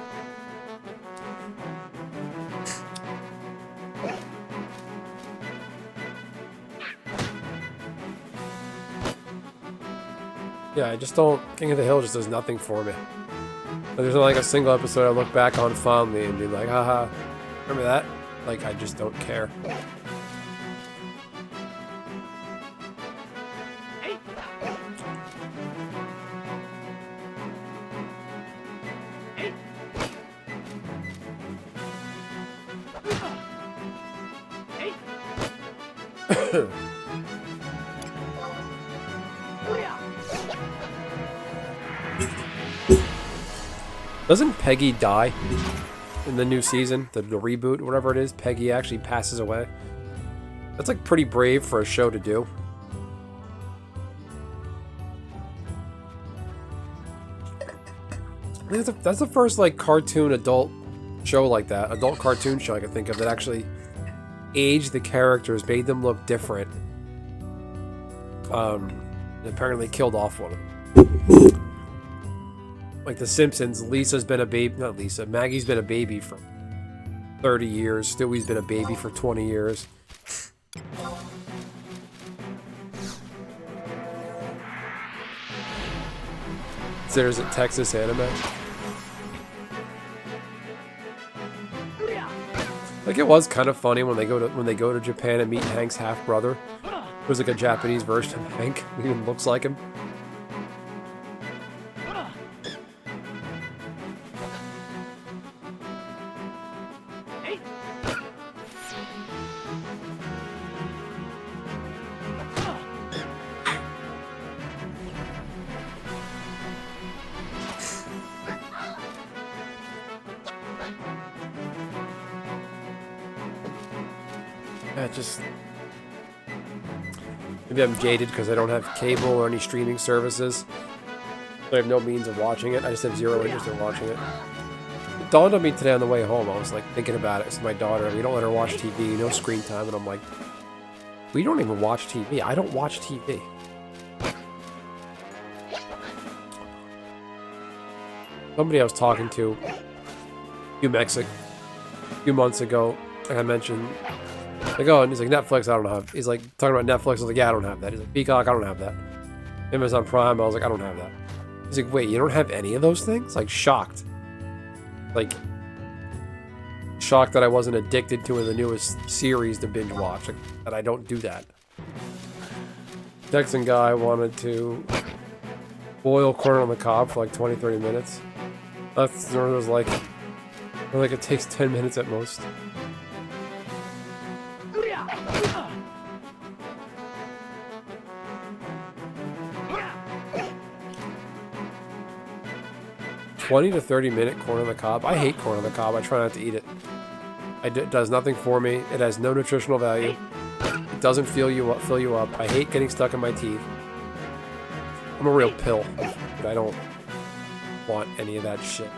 Yeah, I just don't. King of the Hill just does nothing for me. There's not like a single episode I look back on fondly and be like, haha, remember that? Like, I just don't care. Doesn't Peggy die in the new season? The reboot, whatever it is, Peggy actually passes away. That's like pretty brave for a show to do. I think that's the first like cartoon adult show like that, adult cartoon show I can think of that actually aged the characters, made them look different. And apparently killed off one of them. Like The Simpsons, Lisa's been a baby, not Lisa, Maggie's been a baby for 30 years, Stewie's been a baby for 20 years. There's a Texas anime. Like it was kind of funny when they go to Japan and meet Hank's half brother. There's like a Japanese version of Hank who even looks like him. Maybe I'm jaded because I don't have cable or any streaming services. I have no means of watching it. I just have zero interest in watching it. It dawned on me today on the way home. I was like thinking about it. It's my daughter. We don't let her watch TV. No screen time. And I'm like, we don't even watch TV. I don't watch TV. Somebody I was talking to a few months ago, and I mentioned, like, oh, and he's like, Netflix, I don't have. He's like, talking about Netflix, I was like, yeah, I don't have that. He's like, Peacock, I don't have that. Amazon Prime, I was like, I don't have that. He's like, wait, you don't have any of those things? Like, shocked. Like, shocked that I wasn't addicted to the newest series to binge watch. Like, that I don't do that. Texan guy wanted to boil corn on the cob for like 20-30 minutes. That's sort of like it takes 10 minutes at most. $20 to $30 corn on the cob. I hate corn on the cob. I try not to eat it. It does nothing for me. It has no nutritional value. It doesnn't fill you up. I hate getting stuck in my teeth. I'm a real pill, but I don't want any of that shit.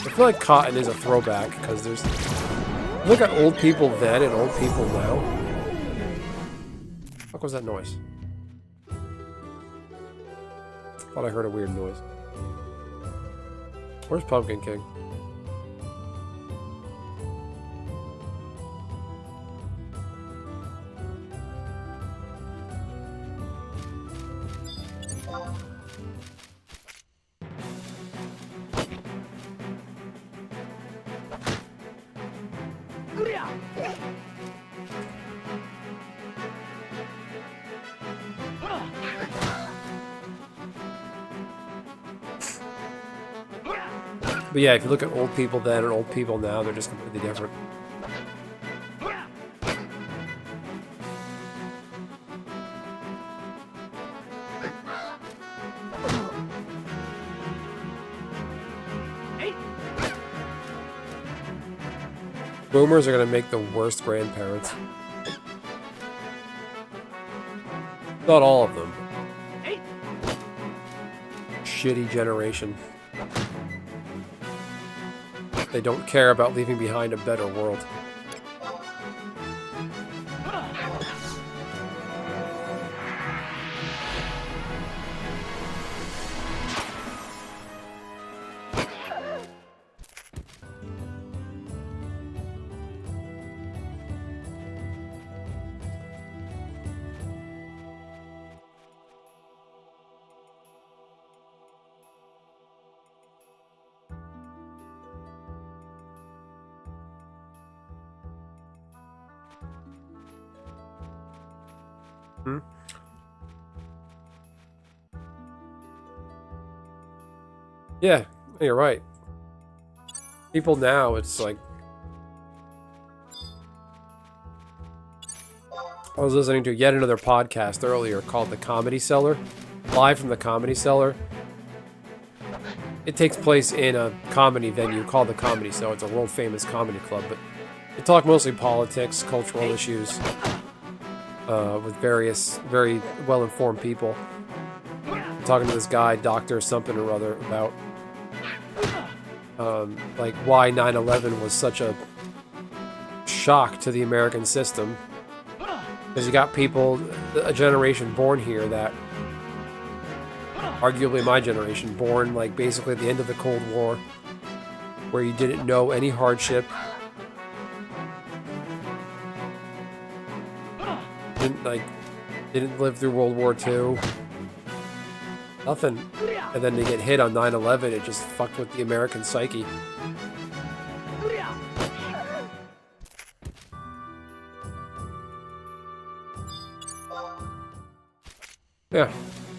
I feel like cotton is a throwback because there's look at old people then and old people now. What was that noise? Thought I heard a weird noise. Where's Pumpkin King? But yeah, if you look at old people then and old people now, they're just completely different. Boomers are gonna make the worst grandparents. Not all of them. Shitty generation. They don't care about leaving behind a better world. Hmm? Yeah, you're right. People now, it's like... I was listening to yet another podcast earlier called The Comedy Cellar. Live from the Comedy Cellar. It takes place in a comedy venue called The Comedy Cellar. It's a world-famous comedy club, but they talk mostly politics, cultural issues, with various very well-informed people. I'm talking to this guy, Dr. something or other, about like why 9/11 was such a shock to the American system. Because you got people, a generation born here that, arguably my generation, born like basically at the end of the Cold War, where you didn't know any hardship, didn't live through World War II, nothing, and then to get hit on 9/11, it just fucked with the American psyche. Yeah,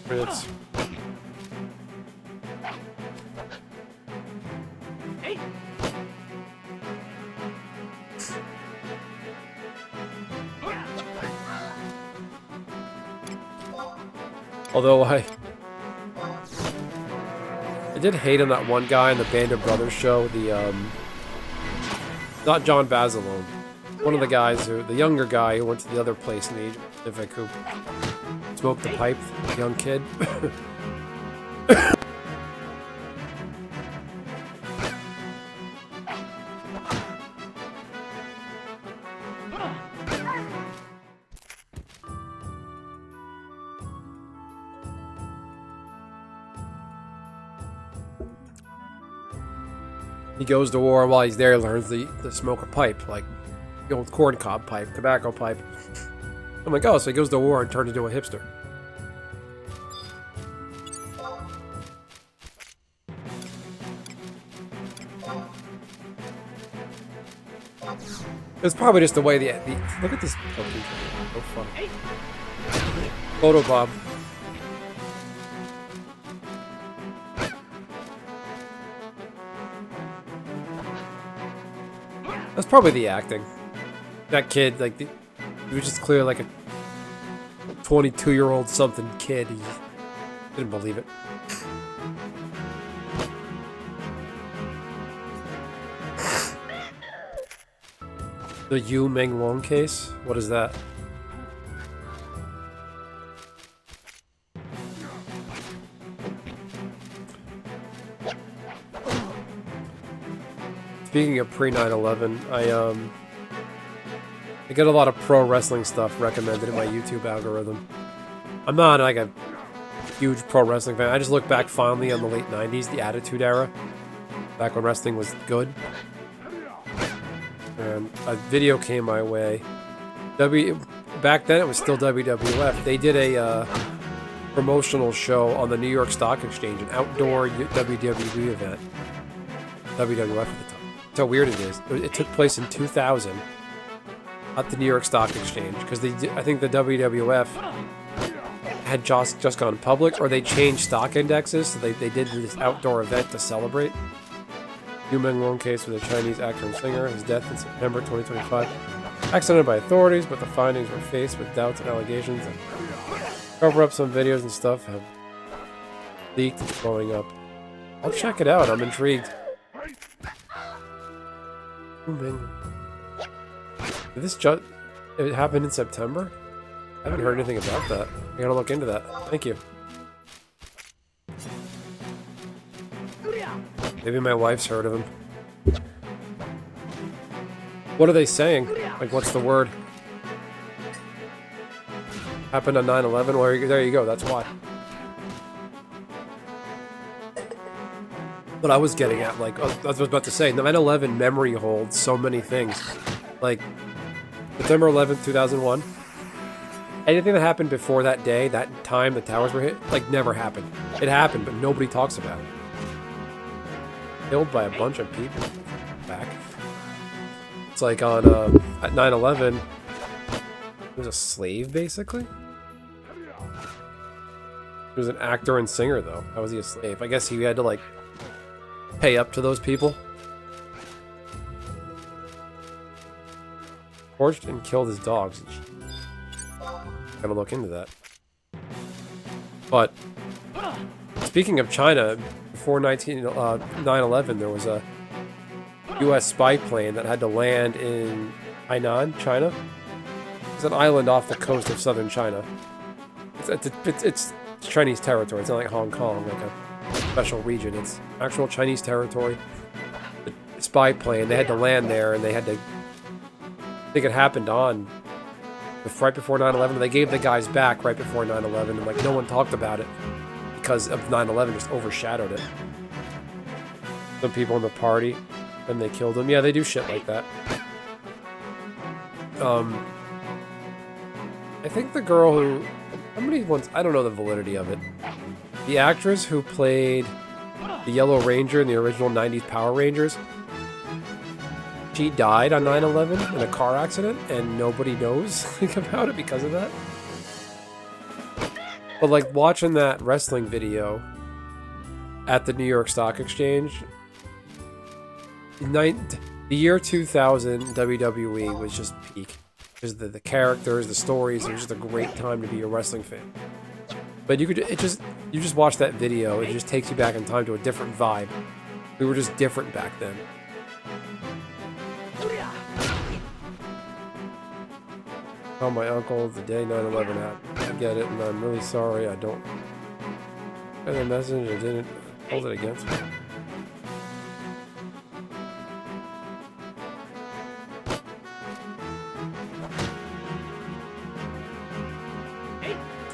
I mean, it's... Although I did hate on that one guy in the Band of Brothers show, the, not John Basilone, one of the guys who, the younger guy who went to the other place in the Asia Pacific who smoked the pipe, the young kid. He goes to war, and while he's there, he learns to smoke a pipe, like the old corncob pipe, tobacco pipe. I'm like, oh, so he goes to war and turns into a hipster. It's probably just the way the look at this fucking so funny. Photo Bob. That's probably the acting. That kid, like, he was just clear like a 22-year-old something kid. He didn't believe it. The Yu Meng Long case? What is that? Speaking of pre-9/11, I get a lot of pro wrestling stuff recommended in my YouTube algorithm. I'm not like a huge pro wrestling fan. I just look back fondly on the late 90s, the Attitude Era, back when wrestling was good. And a video came my way. Back then it was still WWF. They did a promotional show on the New York Stock Exchange, an outdoor WWE event. WWF at the time. That's how weird it is. It took place in 2000 at the New York Stock Exchange because I think the WWF had just gone public, or they changed stock indexes, so they did this outdoor event to celebrate. Yu Meng Wong case with a Chinese actor and singer, his death in September 2025. Accidented by authorities, but the findings were faced with doubts and allegations. And cover up some videos and stuff have leaked and blowing up. I'll check it out. I'm intrigued. Yu Meng. Did this just... It happened in September? I haven't heard anything about that. I gotta look into that. Thank you. Maybe my wife's heard of him. What are they saying? Like, what's the word? Happened on 9/11? Well, there you go. That's why. What I was getting at, like, I was about to say, 9/11 memory holds so many things. Like, September 11th, 2001. Anything that happened before that day, that time the towers were hit, like, never happened. It happened, but nobody talks about it. Killed by a bunch of people. Back. It's like on, at 9/11, he was a slave, basically? He was an actor and singer, though. How was he a slave? I guess he had to, like, pay up to those people. Torched and killed his dogs. Gotta look into that. But, speaking of China, before 9/11, there was a U.S. spy plane that had to land in Hainan, China. It's an island off the coast of southern China. It's Chinese territory. It's not like Hong Kong, like a special region. It's actual Chinese territory. The spy plane, they had to land there, and they had to... I think it happened on... right before 9/11. They gave the guys back right before 9/11, and like no one talked about it because of 9/11 just overshadowed it. Some people in the party, and they killed them. Yeah, they do shit like that. I think the girl who... Somebody once... I don't know the validity of it. The actress who played the Yellow Ranger in the original 90s Power Rangers, she died on 9/11 in a car accident, and nobody knows about it because of that. But like watching that wrestling video at the New York Stock Exchange, the year 2000 WWE was just peak. Because the characters, the stories, it was just a great time to be a wrestling fan. But you just watch that video, it just takes you back in time to a different vibe. We were just different back then. Tell my uncle the day 9/11 happened. I get it, and I'm really sorry. I don't. And the message, I didn't hold it against me.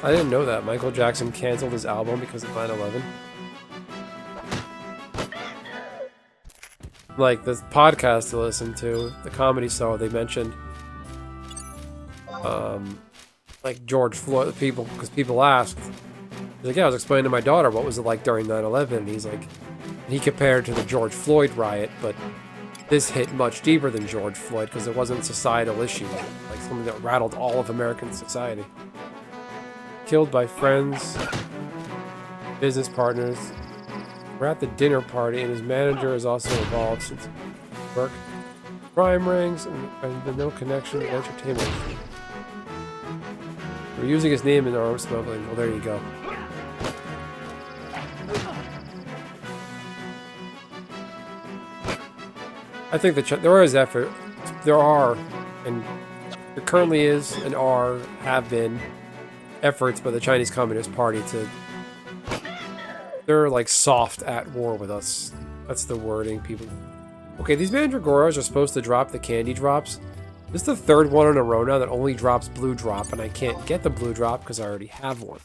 I didn't know that. Michael Jackson canceled his album because of 9/11. Like, this podcast to listen to, the Comedy Show, they mentioned, like, George Floyd, because people asked, he's like, yeah, I was explaining to my daughter what was it like during 9/11, and he's like, he compared it to the George Floyd riot, but this hit much deeper than George Floyd, because it wasn't a societal issue, like something that rattled all of American society. Killed by friends, business partners. We're at the dinner party, and his manager is also involved since work, crime rings, and no connection to entertainment. We're using his name in arms smuggling. Well, there you go. I think that there is effort. There are, and there currently is, and have been efforts by the Chinese Communist Party to... They're like soft at war with us. That's the wording, people. Okay, these mandragoras are supposed to drop the candy drops. This is the third one in a row now that only drops blue drop, and I can't get the blue drop because I already have one.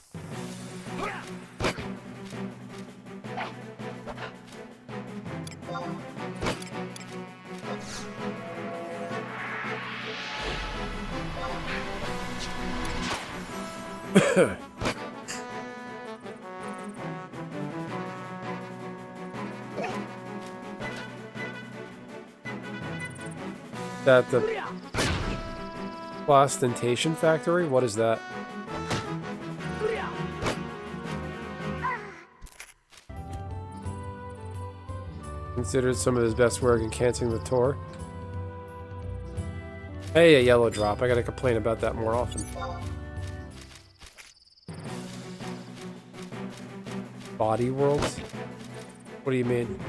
That the Plastentation Factory? What is that? Considered some of his best work in canceling the tour. Hey, a yellow drop. I gotta complain about that more often. Body Worlds? What do you mean?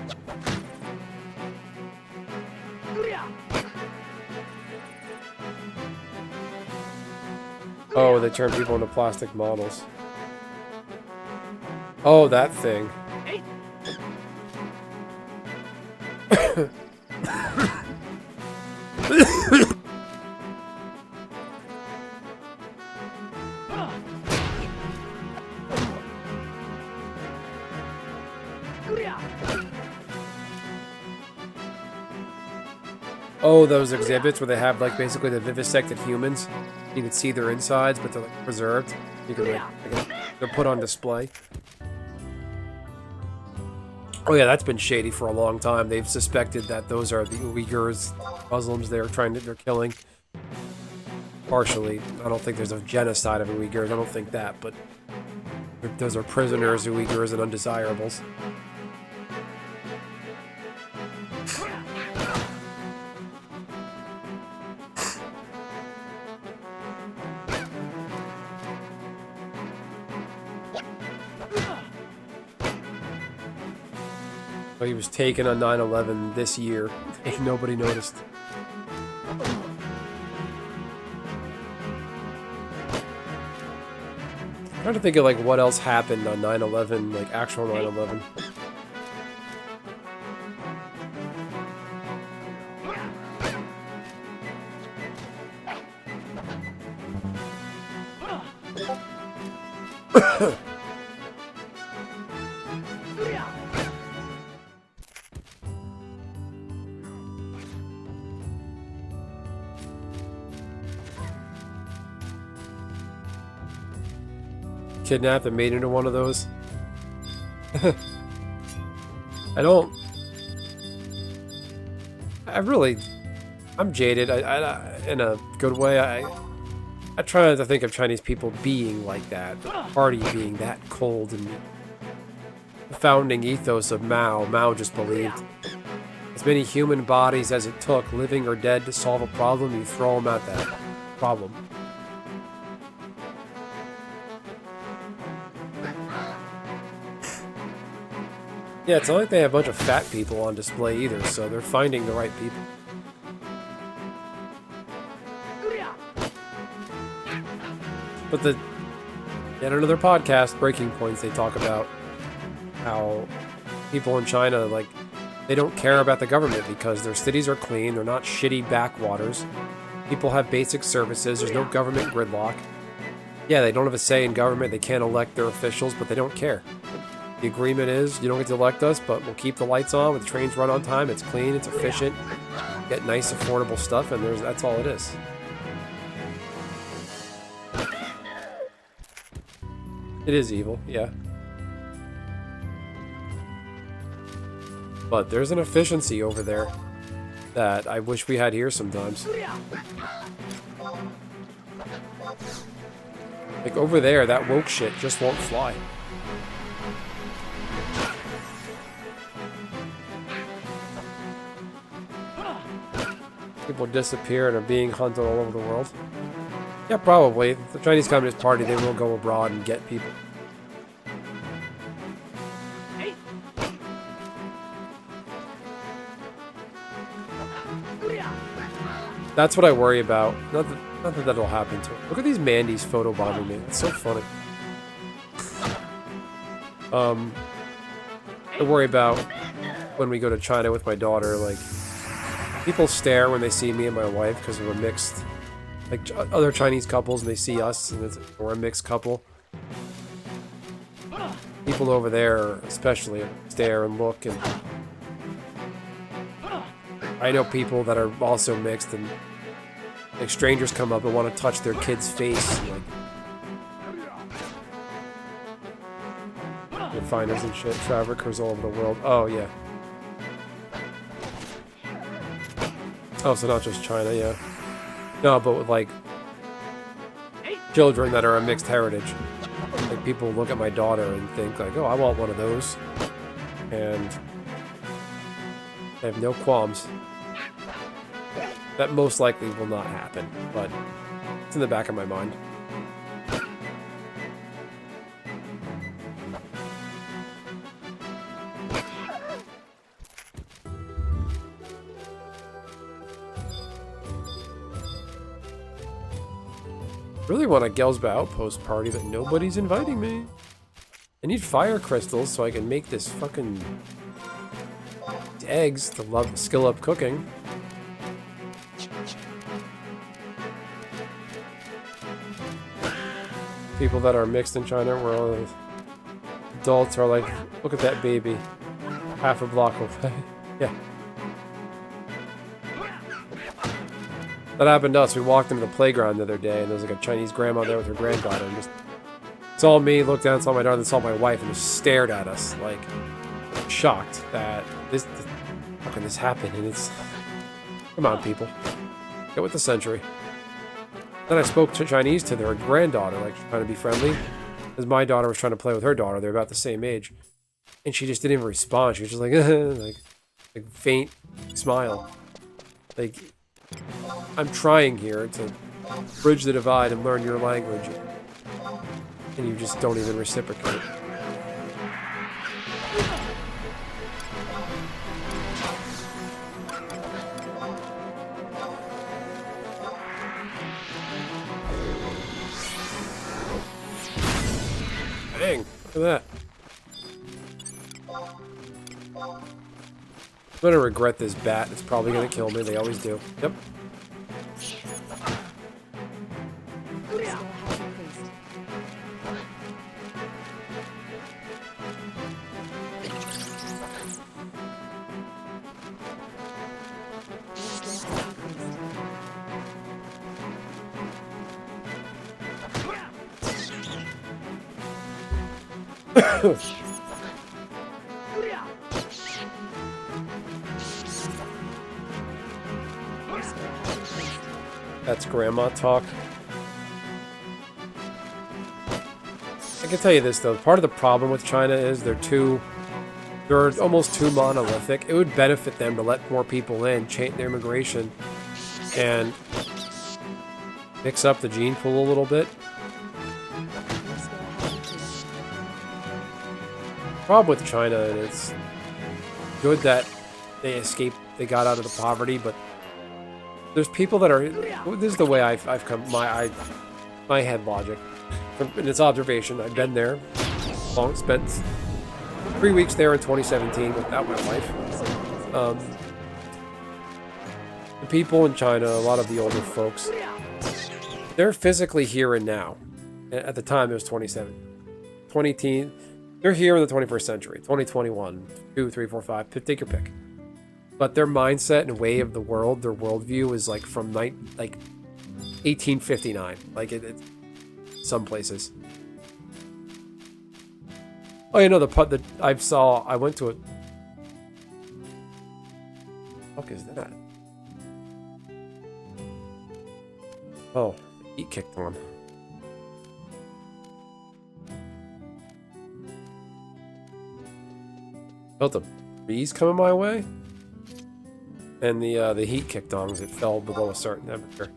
Oh, they turn people into plastic models. Oh, that thing. Oh, those exhibits where they have like basically the vivisected humans. You can see their insides, but they're like preserved. You can like they're put on display. Oh yeah, that's been shady for a long time. They've suspected that those are the Uyghurs, Muslims they're killing. Partially. I don't think there's a genocide of Uyghurs. I don't think that, but those are prisoners, Uyghurs, and undesirables. Oh, he was taken on 9/11 this year. Nobody noticed. I'm trying to think of like what else happened on 9/11, like actual 9/11. Kidnapped and made into one of those. I'm jaded. In a good way. I try not to think of Chinese people being like that. The party being that cold, and the founding ethos of Mao just believed as many human bodies as it took, living or dead, to solve a problem, you throw them at that problem. Yeah, it's not like they have a bunch of fat people on display either, so they're finding the right people. But yet another podcast, Breaking Points, they talk about how people in China, like, they don't care about the government because their cities are clean, they're not shitty backwaters. People have basic services, there's no government gridlock. Yeah, they don't have a say in government, they can't elect their officials, but they don't care. The agreement is, you don't get to elect us, but we'll keep the lights on, the trains run on time, it's clean, it's efficient, get nice, affordable stuff, and that's all it is. It is evil, yeah. But there's an efficiency over there that I wish we had here sometimes. Like over there, that woke shit just won't fly. People disappear and are being hunted all over the world. Yeah, probably. The Chinese Communist Party, they will go abroad and get people. That's what I worry about. Not that that'll happen to it. Look at these Mandy's photobombing me. It's so funny. I worry about when we go to China with my daughter, like, people stare when they see me and my wife because we're mixed. Like other Chinese couples, and they see us, and we're a mixed couple. People over there, especially, stare and look, and I know people that are also mixed, and like strangers come up and want to touch their kid's face, and, like, refiners and shit, traffickers all over the world. Oh yeah. Oh, so not just China, yeah. No, but with, like, children that are a mixed heritage. Like, people look at my daughter and think, like, oh, I want one of those. And I have no qualms. That most likely will not happen, but it's in the back of my mind. Really want a Gelsba Outpost party, but nobody's inviting me. I need fire crystals so I can make this fucking eggs to skill up cooking. People that are mixed in China, where all the adults are like, look at that baby, half a block away. Yeah. That happened to us. We walked into the playground the other day, and there was like a Chinese grandma there with her granddaughter, and just saw me, looked down, saw my daughter, then saw my wife, and just stared at us, like, shocked that how can this happen? And it's, come on, people, get with the century. Then I spoke Chinese to their granddaughter, like trying to be friendly, as my daughter was trying to play with her daughter. They're about the same age, and she just didn't even respond. She was just like, like faint smile, like, I'm trying here to bridge the divide and learn your language, and you just don't even reciprocate. Dang, look at that. I'm gonna regret this bat. It's probably gonna kill me. They always do. Yep. That's grandma talk. I can tell you this though, part of the problem with China is they're almost too monolithic. It would benefit them to let more people in, change their immigration, and mix up the gene pool a little bit. Problem with China, and it's good that they got out of the poverty, but there's people that are, this is the way I've come, my head logic, in its observation. I've been there, spent 3 weeks there in 2017 without my wife. The people in China, a lot of the older folks, they're physically here and now. At the time, it was 2010. They're here in the 21st century, 2021, 2, 3, 4, 5, take your pick. But their mindset and way of the world, their worldview is like from 1859, like it some places. Oh, you know, the I went to a, what the fuck is that? Oh, the heat kicked on. Felt the breeze coming my way, and the heat kicked on as it fell below a certain temperature.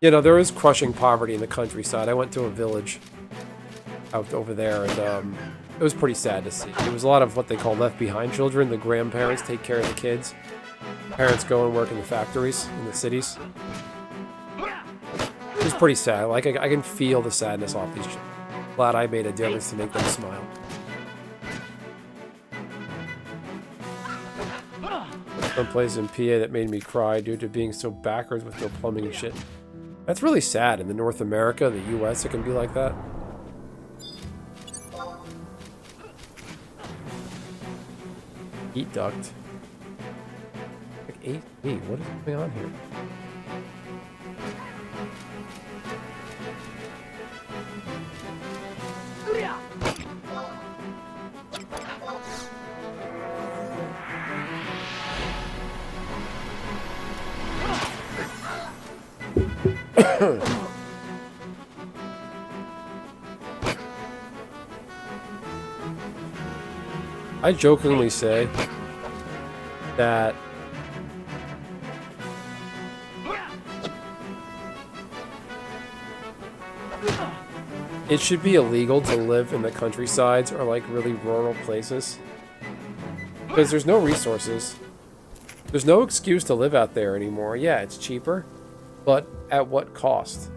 You know, there is crushing poverty in the countryside. I went to a village out over there, and it was pretty sad to see. It was a lot of what they call left behind children. The grandparents take care of the kids. Parents go and work in the factories in the cities. It was pretty sad. Like I can feel the sadness off these children. Glad I made a difference to make them smile. Some place in PA that made me cry due to being so backwards with no plumbing and shit. That's really sad. In the North America, the US, it can be like that. Heat duct. Like 8 feet. What is going on here? I jokingly say that it should be illegal to live in the countrysides or like really rural places because there's no resources. There's no excuse to live out there anymore. Yeah, it's cheaper, but at what cost?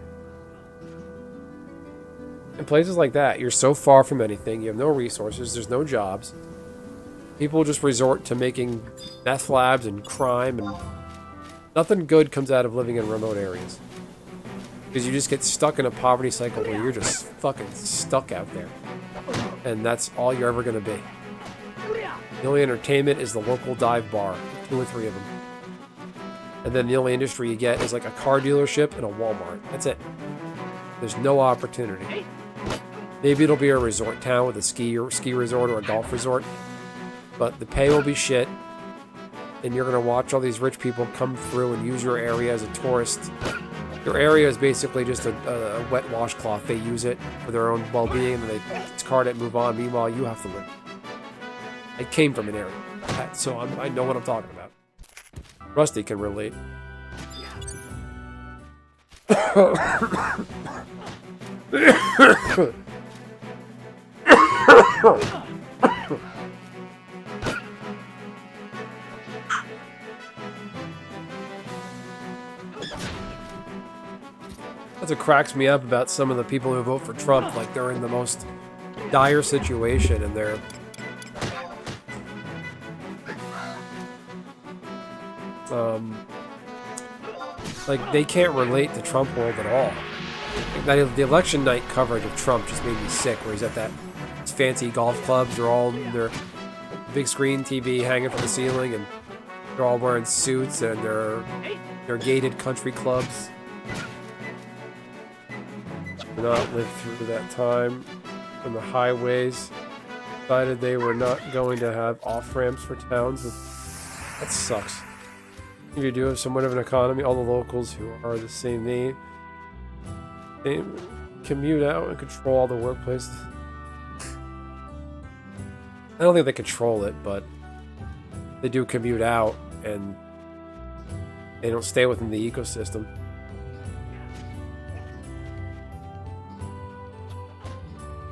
In places like that, you're so far from anything. You have no resources. There's no jobs. People just resort to making meth labs and crime, and nothing good comes out of living in remote areas. Because you just get stuck in a poverty cycle where you're just fucking stuck out there. And that's all you're ever going to be. The only entertainment is the local dive bar, 2 or 3 of them. And then the only industry you get is like a car dealership and a Walmart. That's it. There's no opportunity. Maybe it'll be a resort town with a ski resort or a golf resort. But the pay will be shit. And you're going to watch all these rich people come through and use your area as a tourist. Your area is basically just a wet washcloth. They use it for their own well-being, and they discard it and move on. Meanwhile, you have to live. I came from an area, so I know what I'm talking about. Rusty can relate. That's what cracks me up about some of the people who vote for Trump. Like, they're in the most dire situation, and they're like, they can't relate to Trump world at all. Like, the election night coverage of Trump just made me sick, where he's at that fancy golf clubs. They're all in their big screen TV hanging from the ceiling, and they're all wearing suits, and they're gated country clubs. Did not live through that time when the highways decided they were not going to have off-ramps for towns. That sucks. If you do have somewhat of an economy, all the locals who are the same name, they commute out and control all the workplaces. I don't think they control it, but they do commute out, and they don't stay within the ecosystem.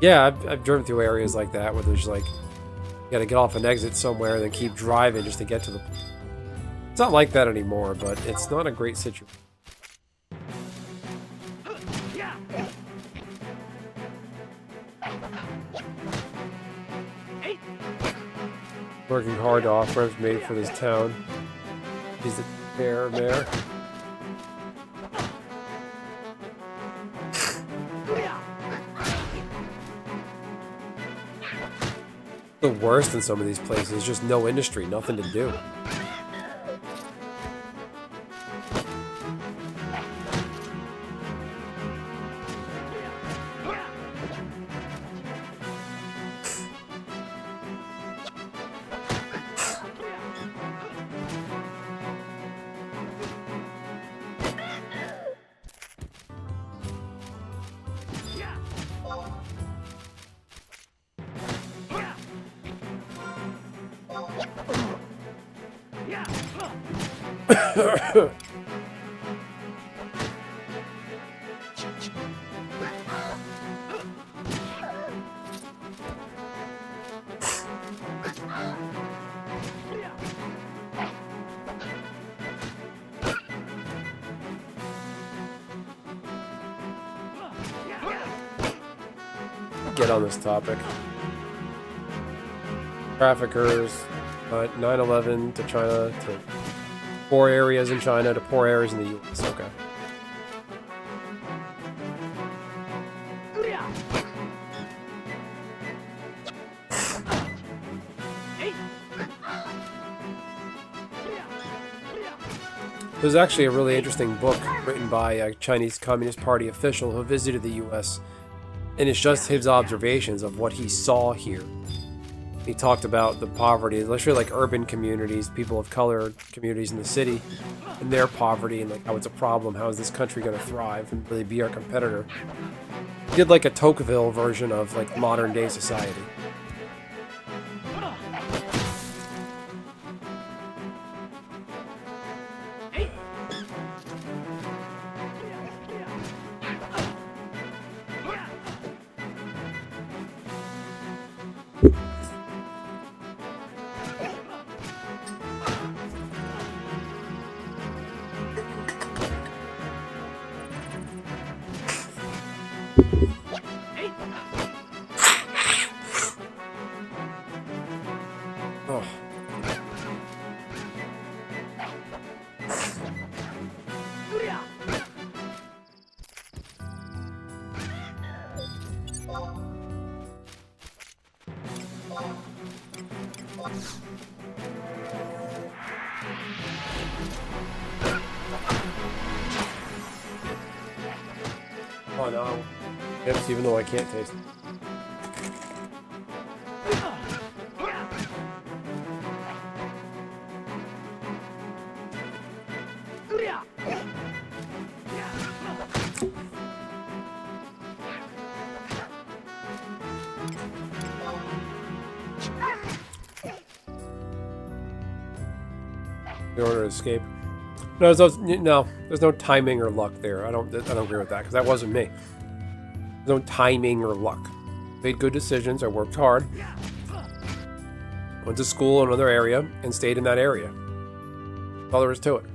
Yeah, I've driven through areas like that where there's like, you gotta get off an exit somewhere and then keep driving just to get to the... It's not like that anymore, but it's not a great situation. Working hard to off-ramps made for this town. He's the mayor. The worst in some of these places is just no industry, nothing to do. Get on this topic. Traffickers, 9/11 to China, to poor areas in China, to poor areas in the US. Okay. There's actually a really interesting book written by a Chinese Communist Party official who visited the US, and it's just his observations of what he saw here. He talked about the poverty, especially like urban communities, people of color communities in the city, and their poverty, and like how it's a problem. How is this country going to thrive and really be our competitor? He did like a Tocqueville version of like modern day society. Oh no. Chips, even though I can't taste it. In order to escape. No, there's no timing or luck there. I don't agree with that because that wasn't me. There's no timing or luck. Made good decisions. I worked hard. Went to school in another area and stayed in that area. That's all there is to it.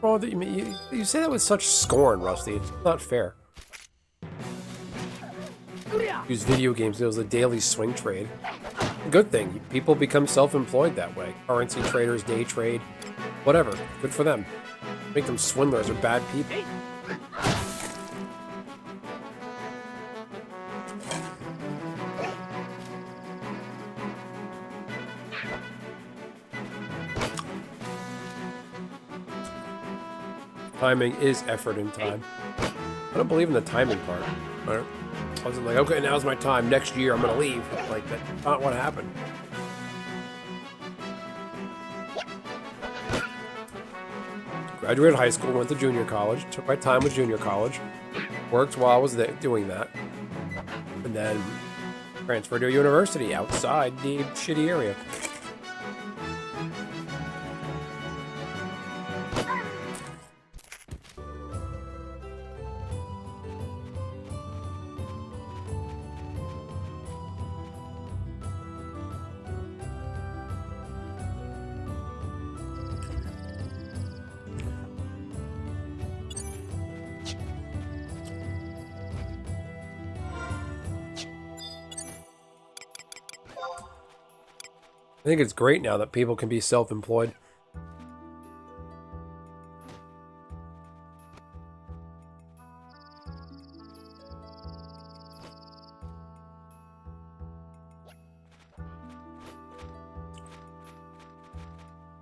Oh, you say that with such scorn, Rusty. It's not fair. Use video games. It was a daily swing trade. Good thing. People become self-employed that way. Currency traders, day trade, whatever. Good for them. Make them swindlers or bad people. Timing is effort and time. I don't believe in the timing part. Right? I wasn't like, okay, now's my time. Next year, I'm going to leave. Like, that's not what happened. Graduated high school, went to junior college, took my time with junior college, worked while I was there doing that, and then transferred to a university outside the shitty area. I think it's great now that people can be self-employed.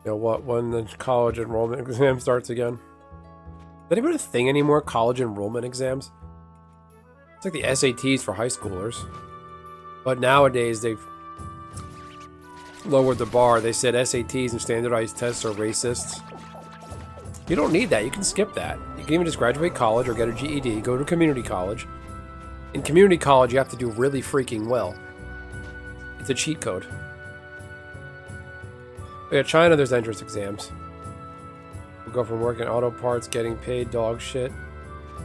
You know what? When the college enrollment exam starts again. Is that even a thing anymore? College enrollment exams? It's like the SATs for high schoolers. But nowadays they've lowered the bar. They said SATs and standardized tests are racist. You don't need that. You can skip that. You can even just graduate college or get a GED, go to community college. In community college, you have to do really freaking well. It's a cheat code. But yeah, China, there's entrance exams. We'll go from working auto parts, getting paid dog shit,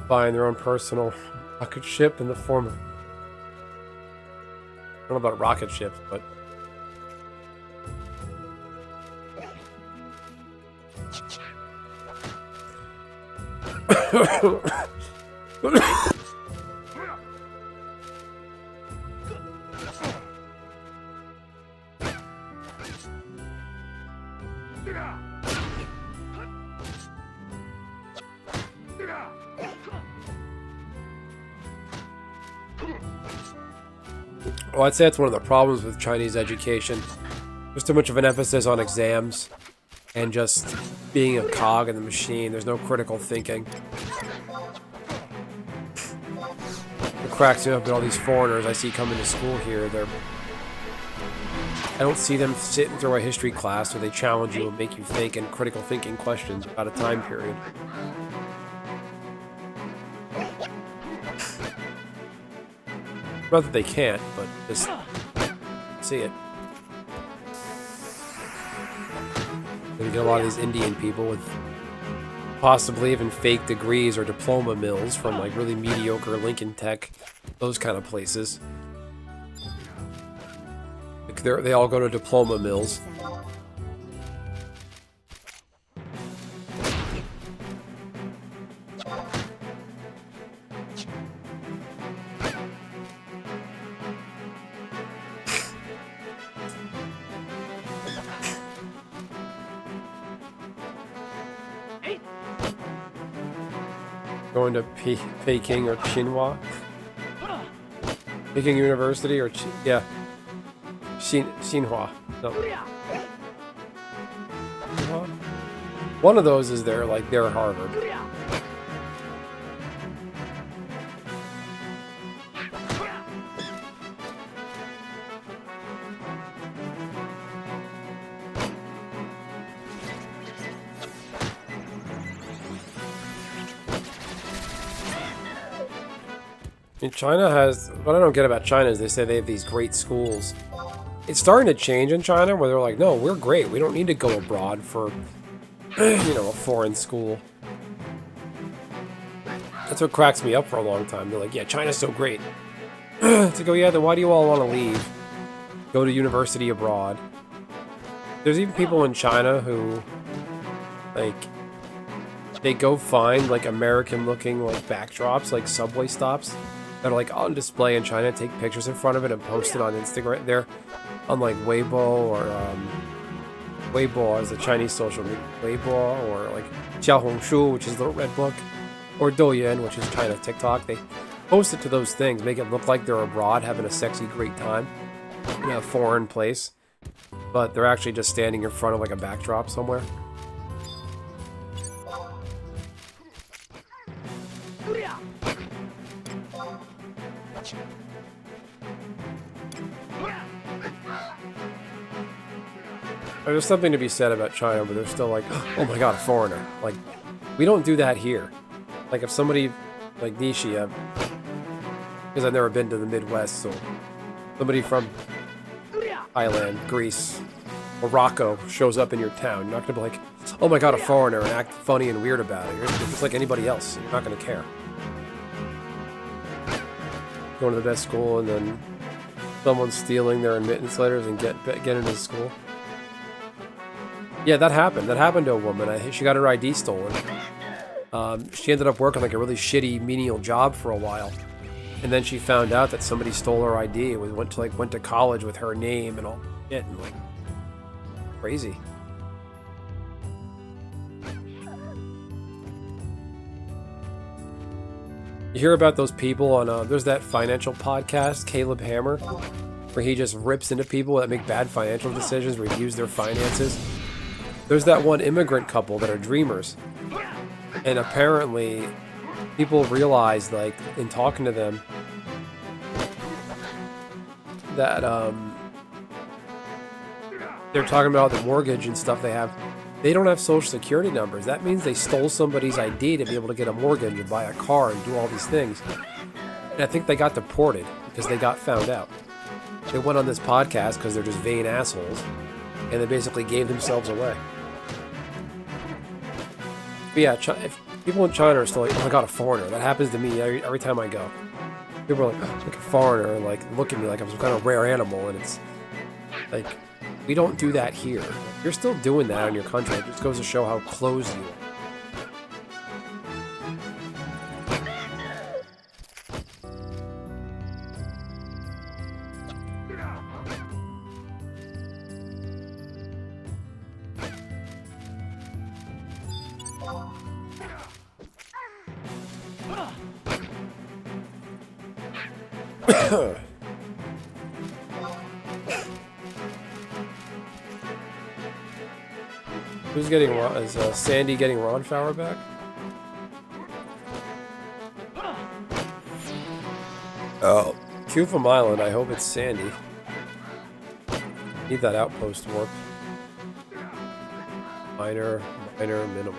buying their own personal rocket ship in the form of... I don't know about rocket ships, but... Well, I'd say that's one of the problems with Chinese education. There's too much of an emphasis on exams and just being a cog in the machine. There's no critical thinking. It cracks me up at all these foreigners I see coming to school here. I don't see them sitting through a history class where they challenge you and make you think and critical thinking questions about a time period. Not that they can't, but just see it. Then you get a lot of these Indian people with possibly even fake degrees or diploma mills from like really mediocre Lincoln Tech, those kind of places. Like they all go to diploma mills. Going to Peking or Tsinghua. Peking University or yeah. Tsinghua. No. Tsinghua? One of those is there, like they're Harvard. I mean, China has, what I don't get about China is they say they have these great schools. It's starting to change in China where they're like, no, we're great. We don't need to go abroad for, you know, a foreign school. That's what cracks me up for a long time. They're like, yeah, China's so great. To go, yeah, then why do you all want to leave? Go to university abroad. There's even people in China who, like, they go find, like, American-looking, like, backdrops, like subway stops that are, like, on display in China, take pictures in front of it and post it on Instagram. They're on, like, Weibo or, Weibo is the Chinese social media. Weibo or, like, Xiaohongshu, which is the red book, or Douyin, which is China TikTok. They post it to those things, make it look like they're abroad having a sexy, great time in a foreign place, but they're actually just standing in front of, like, a backdrop somewhere. There's something to be said about China, but they're still like, oh my god, a foreigner. Like, we don't do that here. Like, if somebody, like Nishi, because I've never been to the Midwest, so somebody from Thailand, Greece, Morocco shows up in your town, you're not going to be like, oh my god, a foreigner, and act funny and weird about it. You're just like anybody else. You're not going to care. Going to the best school, and then someone's stealing their admittance letters and get into school. Yeah, that happened. That happened to a woman. She got her ID stolen. She ended up working like a really shitty, menial job for a while, and then she found out that somebody stole her ID. And went to college with her name and all shit, and like crazy. You hear about those people on there's that financial podcast, Caleb Hammer, where he just rips into people that make bad financial decisions, reviews their finances. There's that one immigrant couple that are dreamers. And apparently, people realize, like, in talking to them, that, they're talking about the mortgage and stuff they have. They don't have social security numbers. That means they stole somebody's ID to be able to get a mortgage and buy a car and do all these things. And I think they got deported because they got found out. They went on this podcast because they're just vain assholes, and they basically gave themselves away. But yeah, if people in China are still like, oh my god, a foreigner. That happens to me every time I go. People are like, oh, like a foreigner, and like look at me like I'm some kind of rare animal, and it's like, we don't do that here. You're still doing that in your country. It just goes to show how closed you are. Who's getting Ron? Is Sandy getting Ron Fowler back? Oh, Q from Island. I hope it's Sandy. Need that outpost warp. Minor, minimum.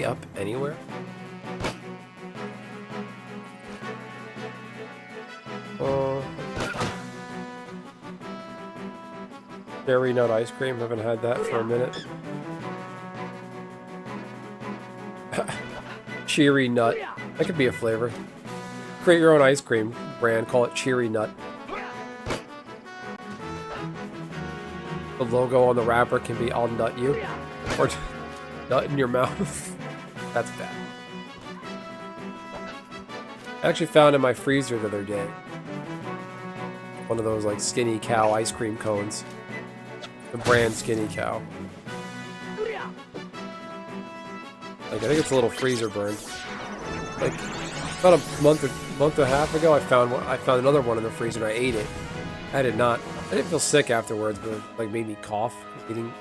Up anywhere? Dairy nut ice cream. Haven't had that for a minute. Cheery nut. That could be a flavor. Create your own ice cream brand. Call it Cheery Nut. The logo on the wrapper can be I'll nut you. Or nut in your mouth. That's bad. I actually found in my freezer the other day one of those like Skinny Cow ice cream cones. The brand Skinny Cow. Like, I think it's a little freezer burned. Like about a month and a half ago, I found another one in the freezer and I ate it. I didn't feel sick afterwards, but it like made me cough. I don't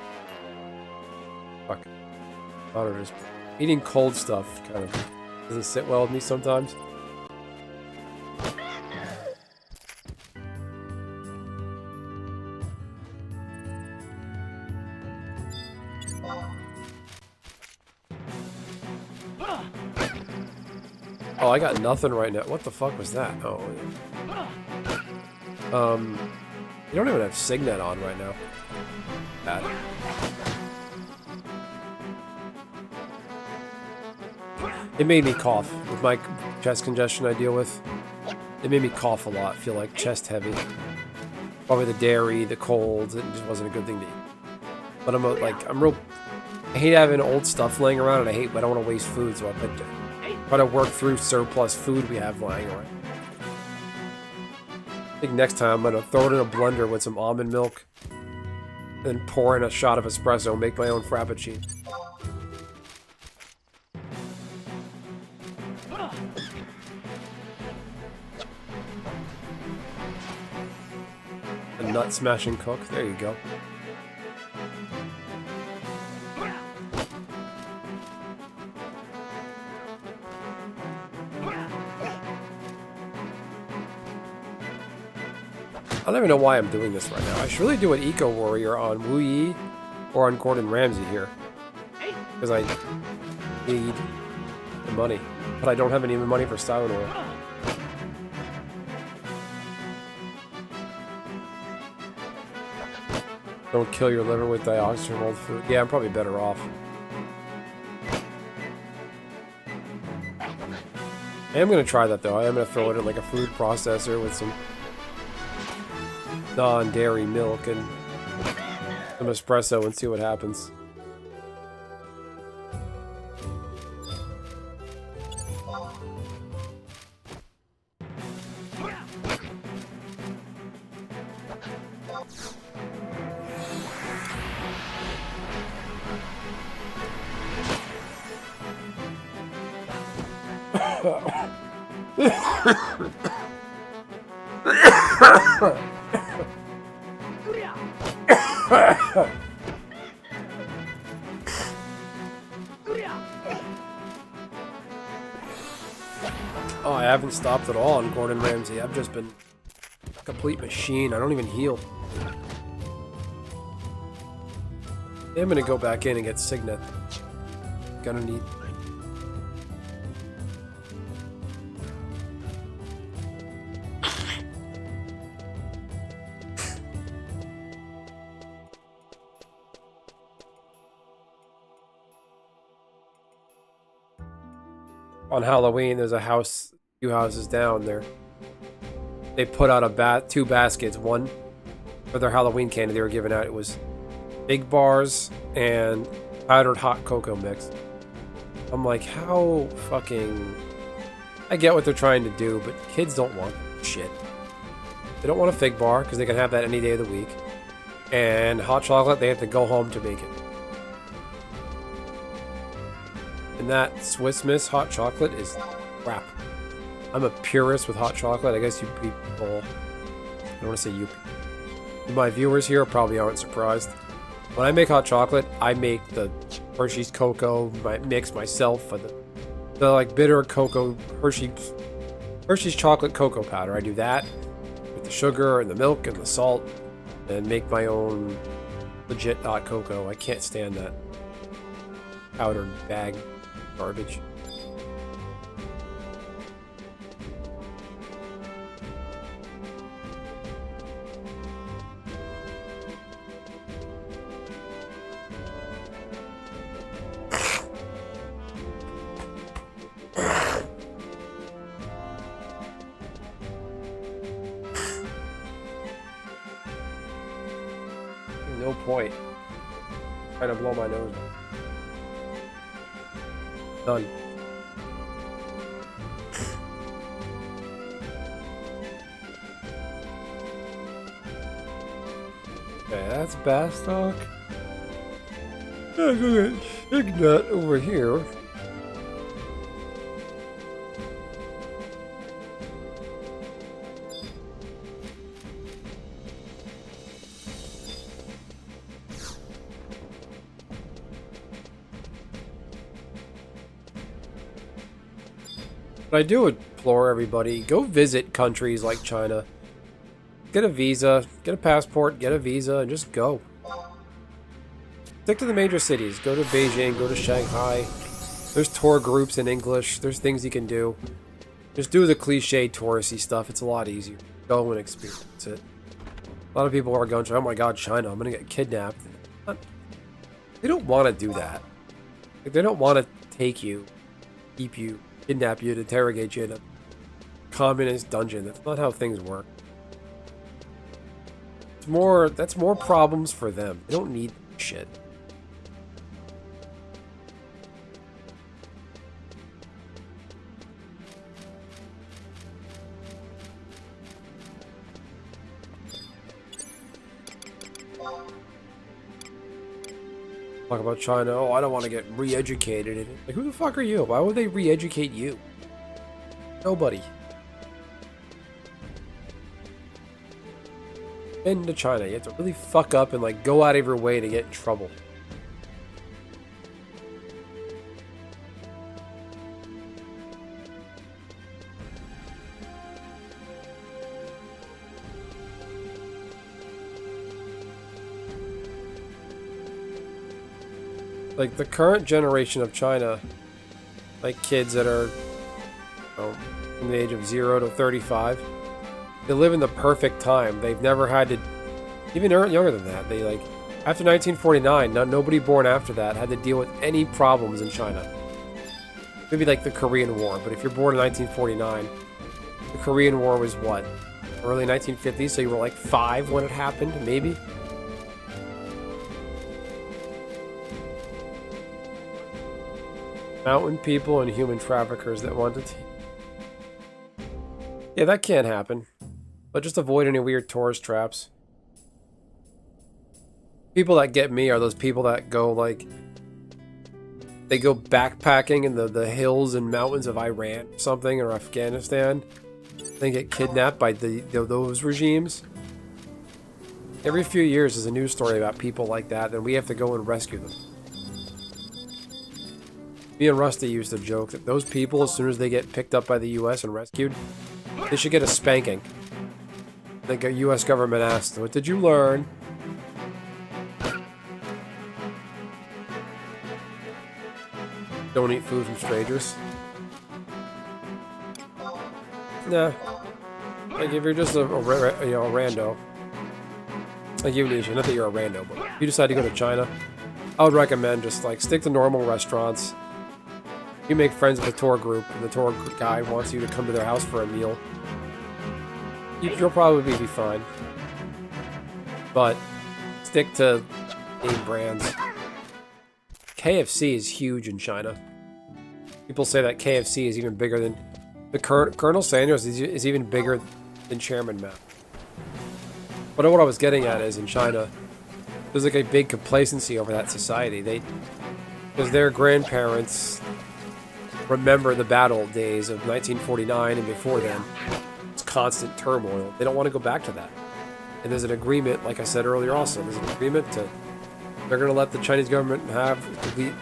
know, just eating cold stuff kind of doesn't sit well with me sometimes. Oh, I got nothing right now. What the fuck was that? Oh, yeah. You don't even have Signet on right now. Bad. It made me cough with my chest congestion I deal with. It made me cough a lot, feel like chest heavy. Probably the dairy, the colds, it just wasn't a good thing to eat. But I hate having old stuff laying around, and I don't want to waste food, so I try to work through surplus food we have lying around. I think next time I'm gonna throw it in a blender with some almond milk, then pour in a shot of espresso and make my own frappuccino. A nut smashing cook, there you go. I don't even know why I'm doing this right now. I should really do an Eco Warrior on Wu Yi or on Gordon Ramsay here. Because I need the money. But I don't have any money for styling oil. Don't kill your liver with dioxin from old food. Yeah, I'm probably better off. I am going to try that though. I am going to throw it in like a food processor with some non-dairy milk and some espresso and see what happens. Oh, I haven't stopped at all on Gordon Ramsay. I've just been a complete machine. I don't even heal. I'm gonna go back in and get Signet. Gonna need... On Halloween, there's a few houses down there. They put out two baskets. One for their Halloween candy they were giving out. It was big bars and powdered hot cocoa mix. I'm like, how fucking... I get what they're trying to do, but kids don't want shit. They don't want a fig bar because they can have that any day of the week. And hot chocolate, they have to go home to make it. And that Swiss Miss hot chocolate is crap. I'm a purist with hot chocolate. I guess you people... I don't want to say you. My viewers here probably aren't surprised. When I make hot chocolate, I make the Hershey's cocoa mix myself. The like bitter cocoa Hershey's chocolate cocoa powder. I do that with the sugar and the milk and the salt and make my own legit hot cocoa. I can't stand that powdered bag garbage. point? Trying to blow my nose. Done. Okay, that's Bastock. I'm gonna get Shignut over here. But I do implore everybody, go visit countries like China. Get a visa, get a passport, get a visa, and just go. Stick to the major cities. Go to Beijing, go to Shanghai. There's tour groups in English. There's things you can do. Just do the cliche touristy stuff. It's a lot easier. Go and experience it. A lot of people are going, oh my god, China, I'm going to get kidnapped. They don't want to do that. Like, they don't want to take you, keep you, kidnap you, to interrogate you in a communist dungeon. That's not how things work. That's more problems for them. They don't need shit. Talk about China. Oh, I don't want to get re-educated. Like, who the fuck are you? Why would they re-educate you? Nobody. Been to China. You have to really fuck up and like go out of your way to get in trouble. Like the current generation of China, like kids that are from the age of 0 to 35, they live in the perfect time. They've never had to, even younger than that, they like, after 1949, nobody born after that had to deal with any problems in China. Maybe like the Korean War, but if you're born in 1949, the Korean War was what? Early 1950s, so you were like 5 when it happened, maybe? Mountain people and human traffickers that want to yeah, that can't happen. But just avoid any weird tourist traps. People that get me are those people that go, like, they go backpacking in the hills and mountains of Iran or something, or Afghanistan. They get kidnapped by those regimes. Every few years there's a news story about people like that, and we have to go and rescue them. Me and Rusty used to joke that those people, as soon as they get picked up by the US and rescued, they should get a spanking. Like a US government asked, what did you learn? Don't eat food from strangers. Nah. Like if you're just a rando. Like you, Nisha, not that you're a rando, but if you decide to go to China, I would recommend just like stick to normal restaurants. You make friends with a tour group, and the tour guy wants you to come to their house for a meal. You'll probably be fine. But stick to name brands. KFC is huge in China. People say that KFC is even bigger than... Colonel Sanders is even bigger than Chairman Mao. But what I was getting at is in China, there's like a big complacency over that society. Because their grandparents remember the battle days of 1949 and before then. It's constant turmoil. They don't want to go back to that. And there's an agreement, like I said earlier also, there's an agreement to... They're going to let the Chinese government have complete,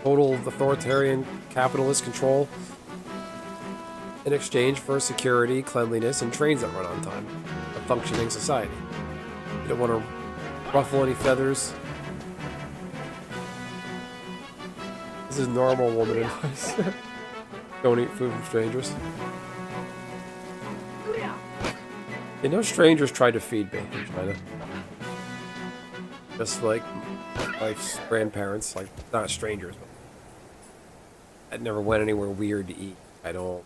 total authoritarian capitalist control in exchange for security, cleanliness, and trains that run on time. A functioning society. You don't want to ruffle any feathers. This is normal woman advice. Don't eat food from strangers. You know, strangers tried to feed me in China. Just like my grandparents, like, not strangers, but I never went anywhere weird to eat. I don't.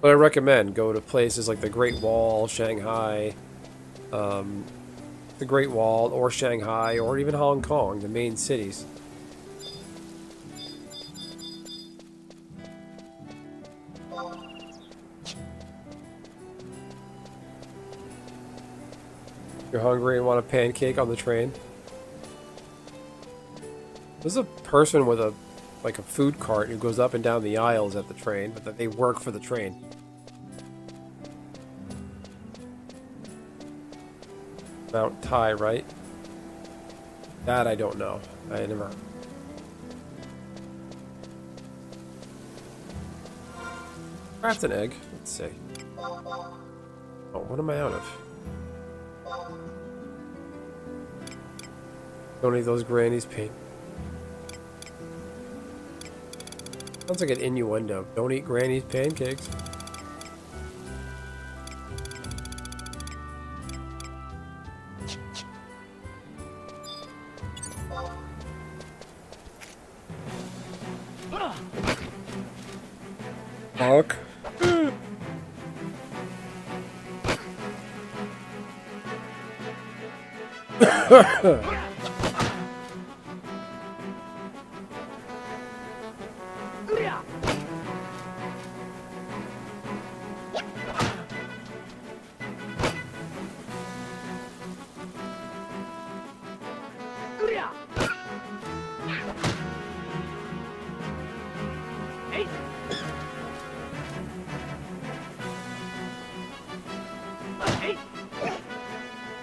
But I recommend go to places like the Great Wall, Shanghai, the Great Wall, or Shanghai, or even Hong Kong, the main cities. You're hungry and want a pancake on the train? There's a person with a food cart who goes up and down the aisles at the train, but that they work for the train. Mount Tai, right? That I don't know. I never. Craft an egg. Let's see. Oh, what am I out of? Don't eat those grannies' pain. Sounds like an innuendo. Don't eat granny's pancakes. Fuck.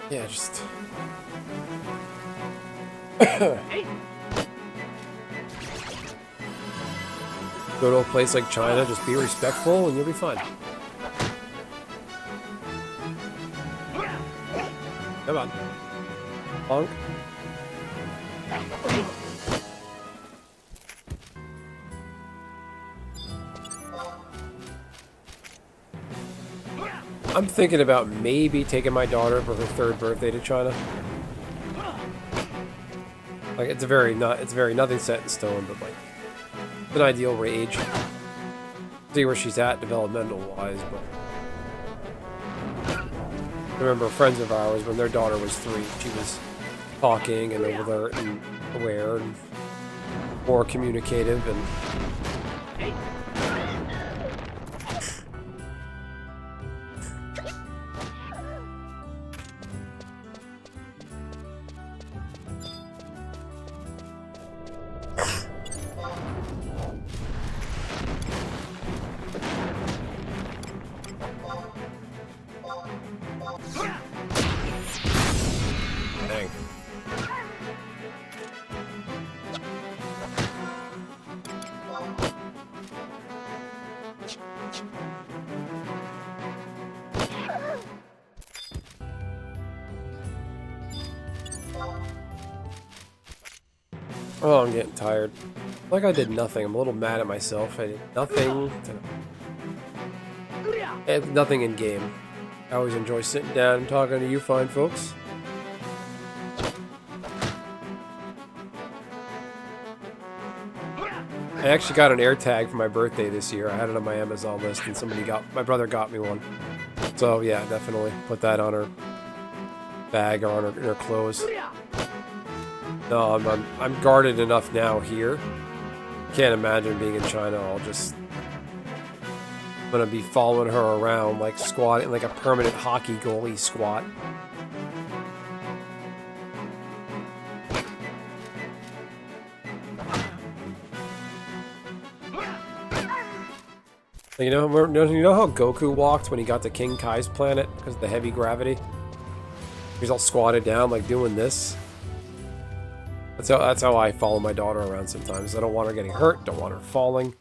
Yeah, just... Go to a place like China, just be respectful and you'll be fine. Come on. Punk. I'm thinking about maybe taking my daughter for her 3rd birthday to China. Like it's very nothing set in stone, but like an ideal age. See where she's at developmental wise, but I remember friends of ours when their daughter was 3, she was talking and alert and aware and more communicative and oh, I'm getting tired. Like I did nothing. I'm a little mad at myself. I did nothing. I had nothing in game. I always enjoy sitting down and talking to you fine folks. I actually got an air tag for my birthday this year. I had it on my Amazon list and my brother got me one. So yeah, definitely put that on her bag or on her clothes. No, I'm guarded enough now here. Can't imagine being in China. I'm gonna be following her around, like squatting like a permanent hockey goalie squat. You know how Goku walked when he got to King Kai's planet because of the heavy gravity? He's all squatted down, like doing this. That's how I follow my daughter around sometimes. I don't want her getting hurt, don't want her falling.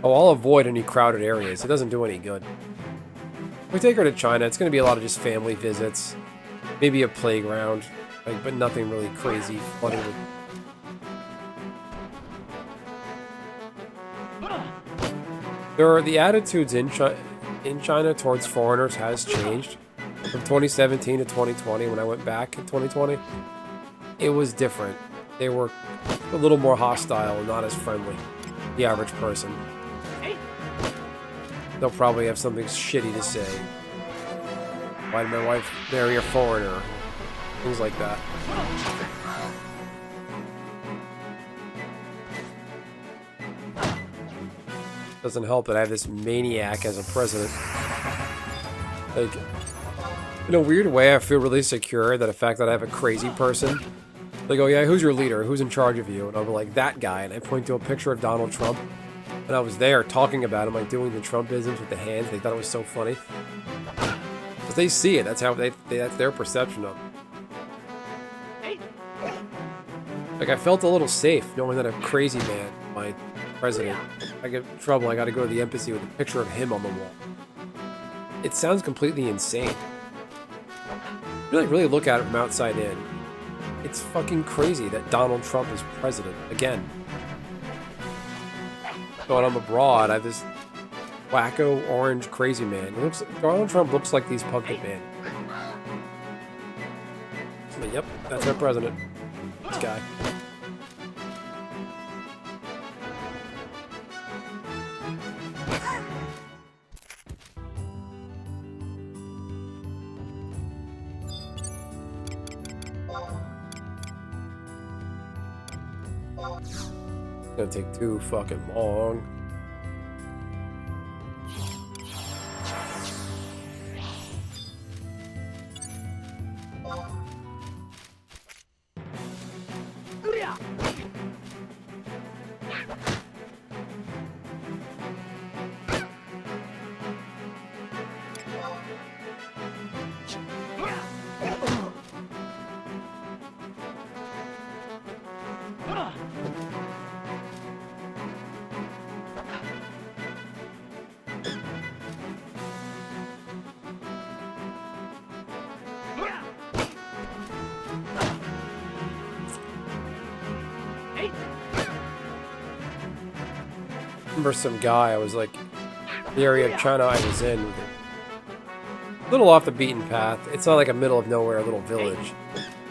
Oh, I'll avoid any crowded areas. It doesn't do any good. If we take her to China, it's going to be a lot of just family visits. Maybe a playground, but nothing really crazy flooded with... The attitudes in China towards foreigners has changed. From 2017 to 2020, when I went back in 2020, it was different. They were a little more hostile and not as friendly. The average person. they'll probably have something shitty to say. Why did my wife marry a foreigner? Things like that. Doesn't help that I have this maniac as a president. Like, in a weird way, I feel really secure that the fact that I have a crazy person. They go, yeah, who's your leader? Who's in charge of you? And I'll be like, that guy. And I point to a picture of Donald Trump. And I was there talking about him, like doing the Trumpisms with the hands. They thought it was so funny. Because they see it. That's how that's their perception of it. Like, I felt a little safe knowing that a crazy man, my president, I get in trouble, I gotta go to the embassy with a picture of him on the wall. It sounds completely insane. Really look at it from outside in. It's fucking crazy that Donald Trump is president again. So when I'm abroad, I have this wacko orange crazy man. Donald Trump looks like these pumpkin man. But yep, that's our president. This guy. It's gonna take too fucking long. Remember some guy, I was like, the area of China I was in, a little off the beaten path. It's not like a middle of nowhere little village.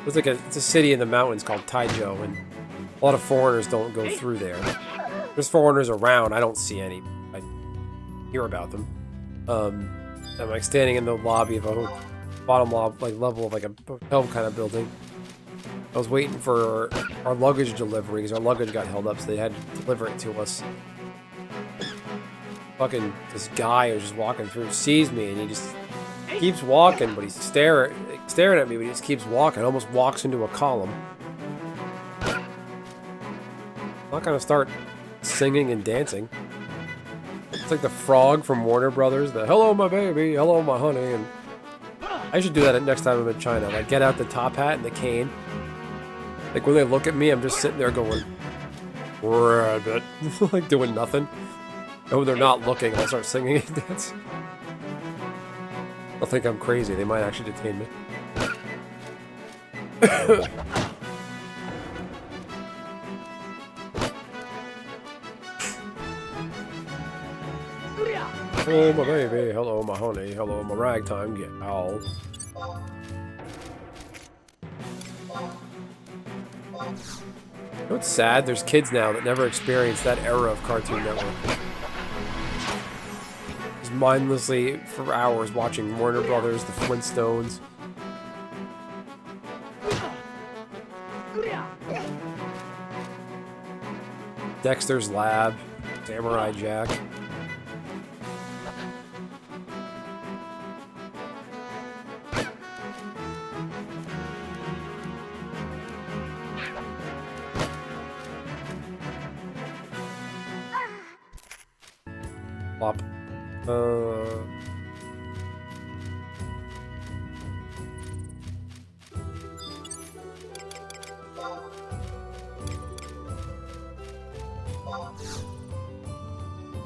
It's like it's a city in the mountains called Taizhou, and a lot of foreigners don't go through there. There's foreigners around, I don't see any. I hear about them. I'm like standing in the lobby of a bottom level of like a hotel kind of building. I was waiting for our luggage delivery because our luggage got held up, so they had to deliver it to us. Fucking this guy who's just walking through sees me and he just keeps walking, but he's staring at me, but he just keeps walking, almost walks into a column. I'm not gonna start singing and dancing. It's like the frog from Warner Brothers, the hello my baby, hello my honey, and I should do that next time I'm in China. Like get out the top hat and the cane. Like when they look at me, I'm just sitting there going rabbit, like doing nothing. Oh, they're not looking. I'll start singing and dance. They'll think I'm crazy. They might actually detain me. Hello, my baby. Hello, my honey. Hello, my ragtime gal. You know what's sad? There's kids now that never experienced that era of Cartoon Network. Just mindlessly for hours watching Warner Brothers, the Flintstones. Dexter's Lab, Samurai Jack. Plop.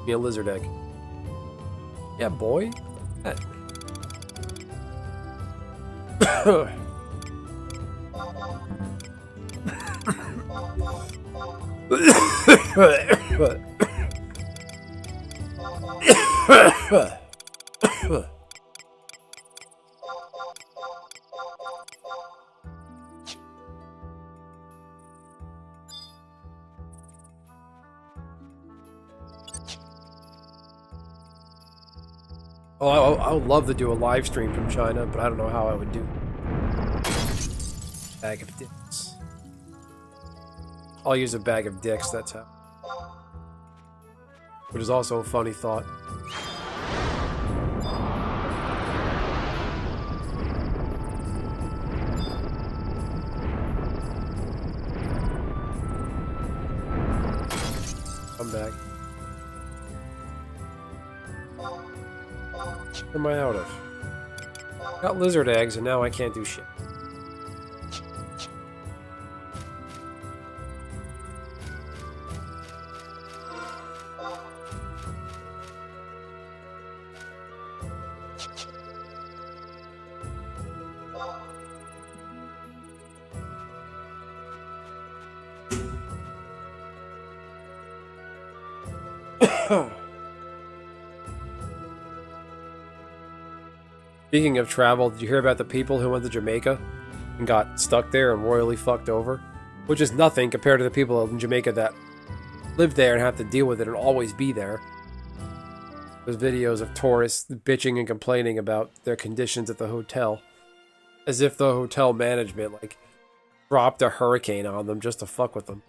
Me a lizard egg. Yeah, boy. That. Oh, I would love to do a live stream from China, but I don't know how I would do. Bag of dicks. I'll use a bag of dicks, that's how. Which is also a funny thought. Come back. What am I out of? Got lizard eggs and now I can't do shit. Speaking of travel, did you hear about the people who went to Jamaica and got stuck there and royally fucked over? Which is nothing compared to the people in Jamaica that live there and have to deal with it and always be there. There's videos of tourists bitching and complaining about their conditions at the hotel. As if the hotel management, like, dropped a hurricane on them just to fuck with them.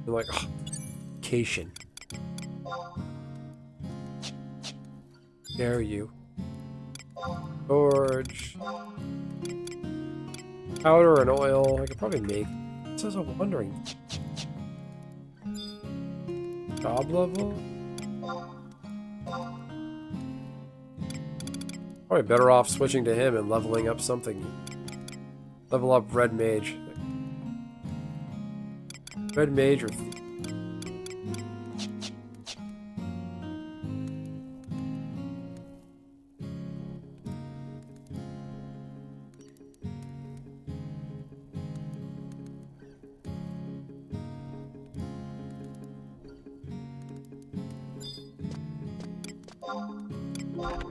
They're like, oh, vacation. Dare you. George. Powder and oil. I could probably make. This is a wondering. Job level? Probably better off switching to him and leveling up something. Level up Red Mage. Red Mage or...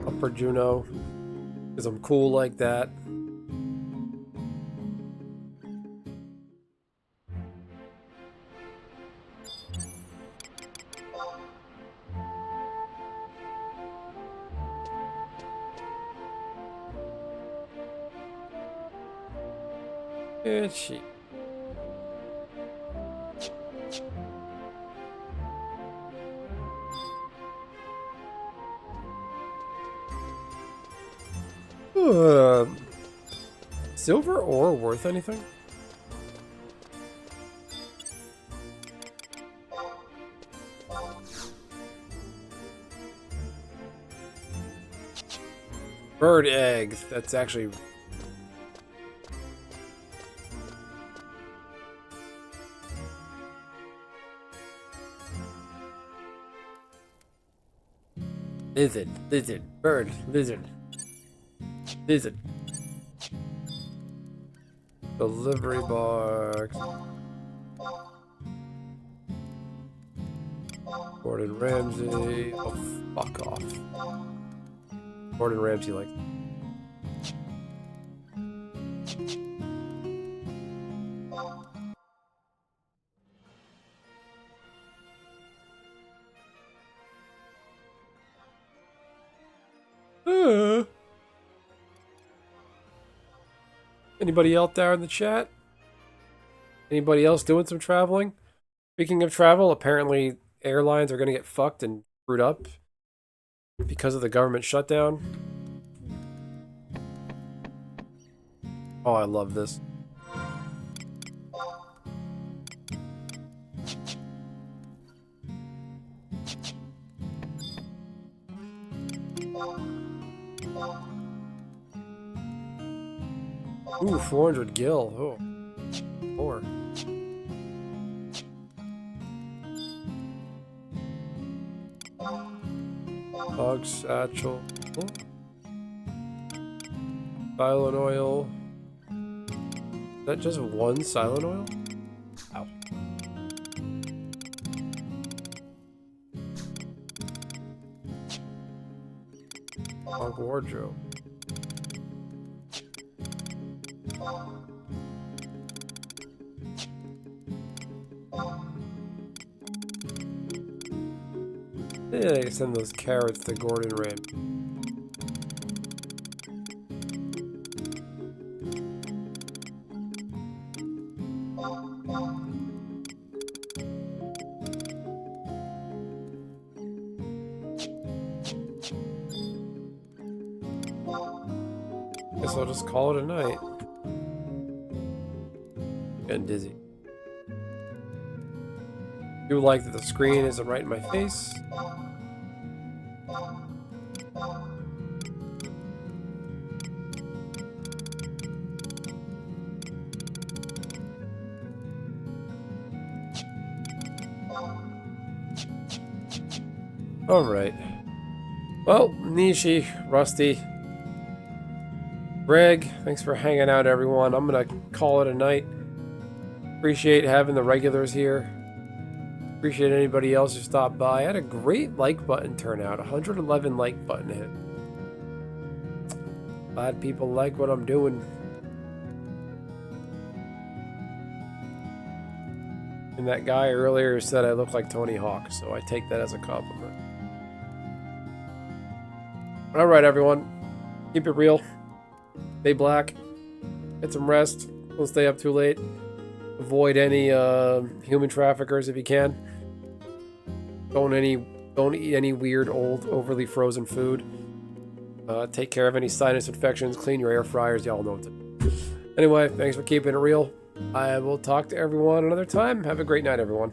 Upper Juno. Because I'm cool like that. Good shit. Silver ore worth anything? Bird eggs. That's actually... Lizard, lizard, bird, lizard, lizard. Delivery box. Gordon Ramsay. Oh, fuck off. Gordon Ramsay, like. Anybody out there in the chat? Anybody else doing some traveling? Speaking of travel, apparently airlines are going to get fucked and screwed up because of the government shutdown. Oh, I love this. Ooh, 400 gil. Oh, more. Hog satchel. Silent oil. Is that just one silent oil? Ow. Bunk wardrobe. Yeah, I can send those carrots to Gordon Ramsay. Guess I'll just call it a night. Getting dizzy. Do like that the screen isn't right in my face. Alright. Well, Nishi, Rusty, Greg, thanks for hanging out, everyone. I'm gonna call it a night. Appreciate having the regulars here. Appreciate anybody else who stopped by. I had a great like button turnout. 111 like button hit. Glad people like what I'm doing. And that guy earlier said I look like Tony Hawk, so I take that as a compliment. Alright, everyone. Keep it real. Stay black. Get some rest. Don't stay up too late. Avoid any human traffickers if you can. Don't eat any weird, old, overly frozen food. Take care of any sinus infections. Clean your air fryers. Y'all know what to do. Anyway, thanks for keeping it real. I will talk to everyone another time. Have a great night, everyone.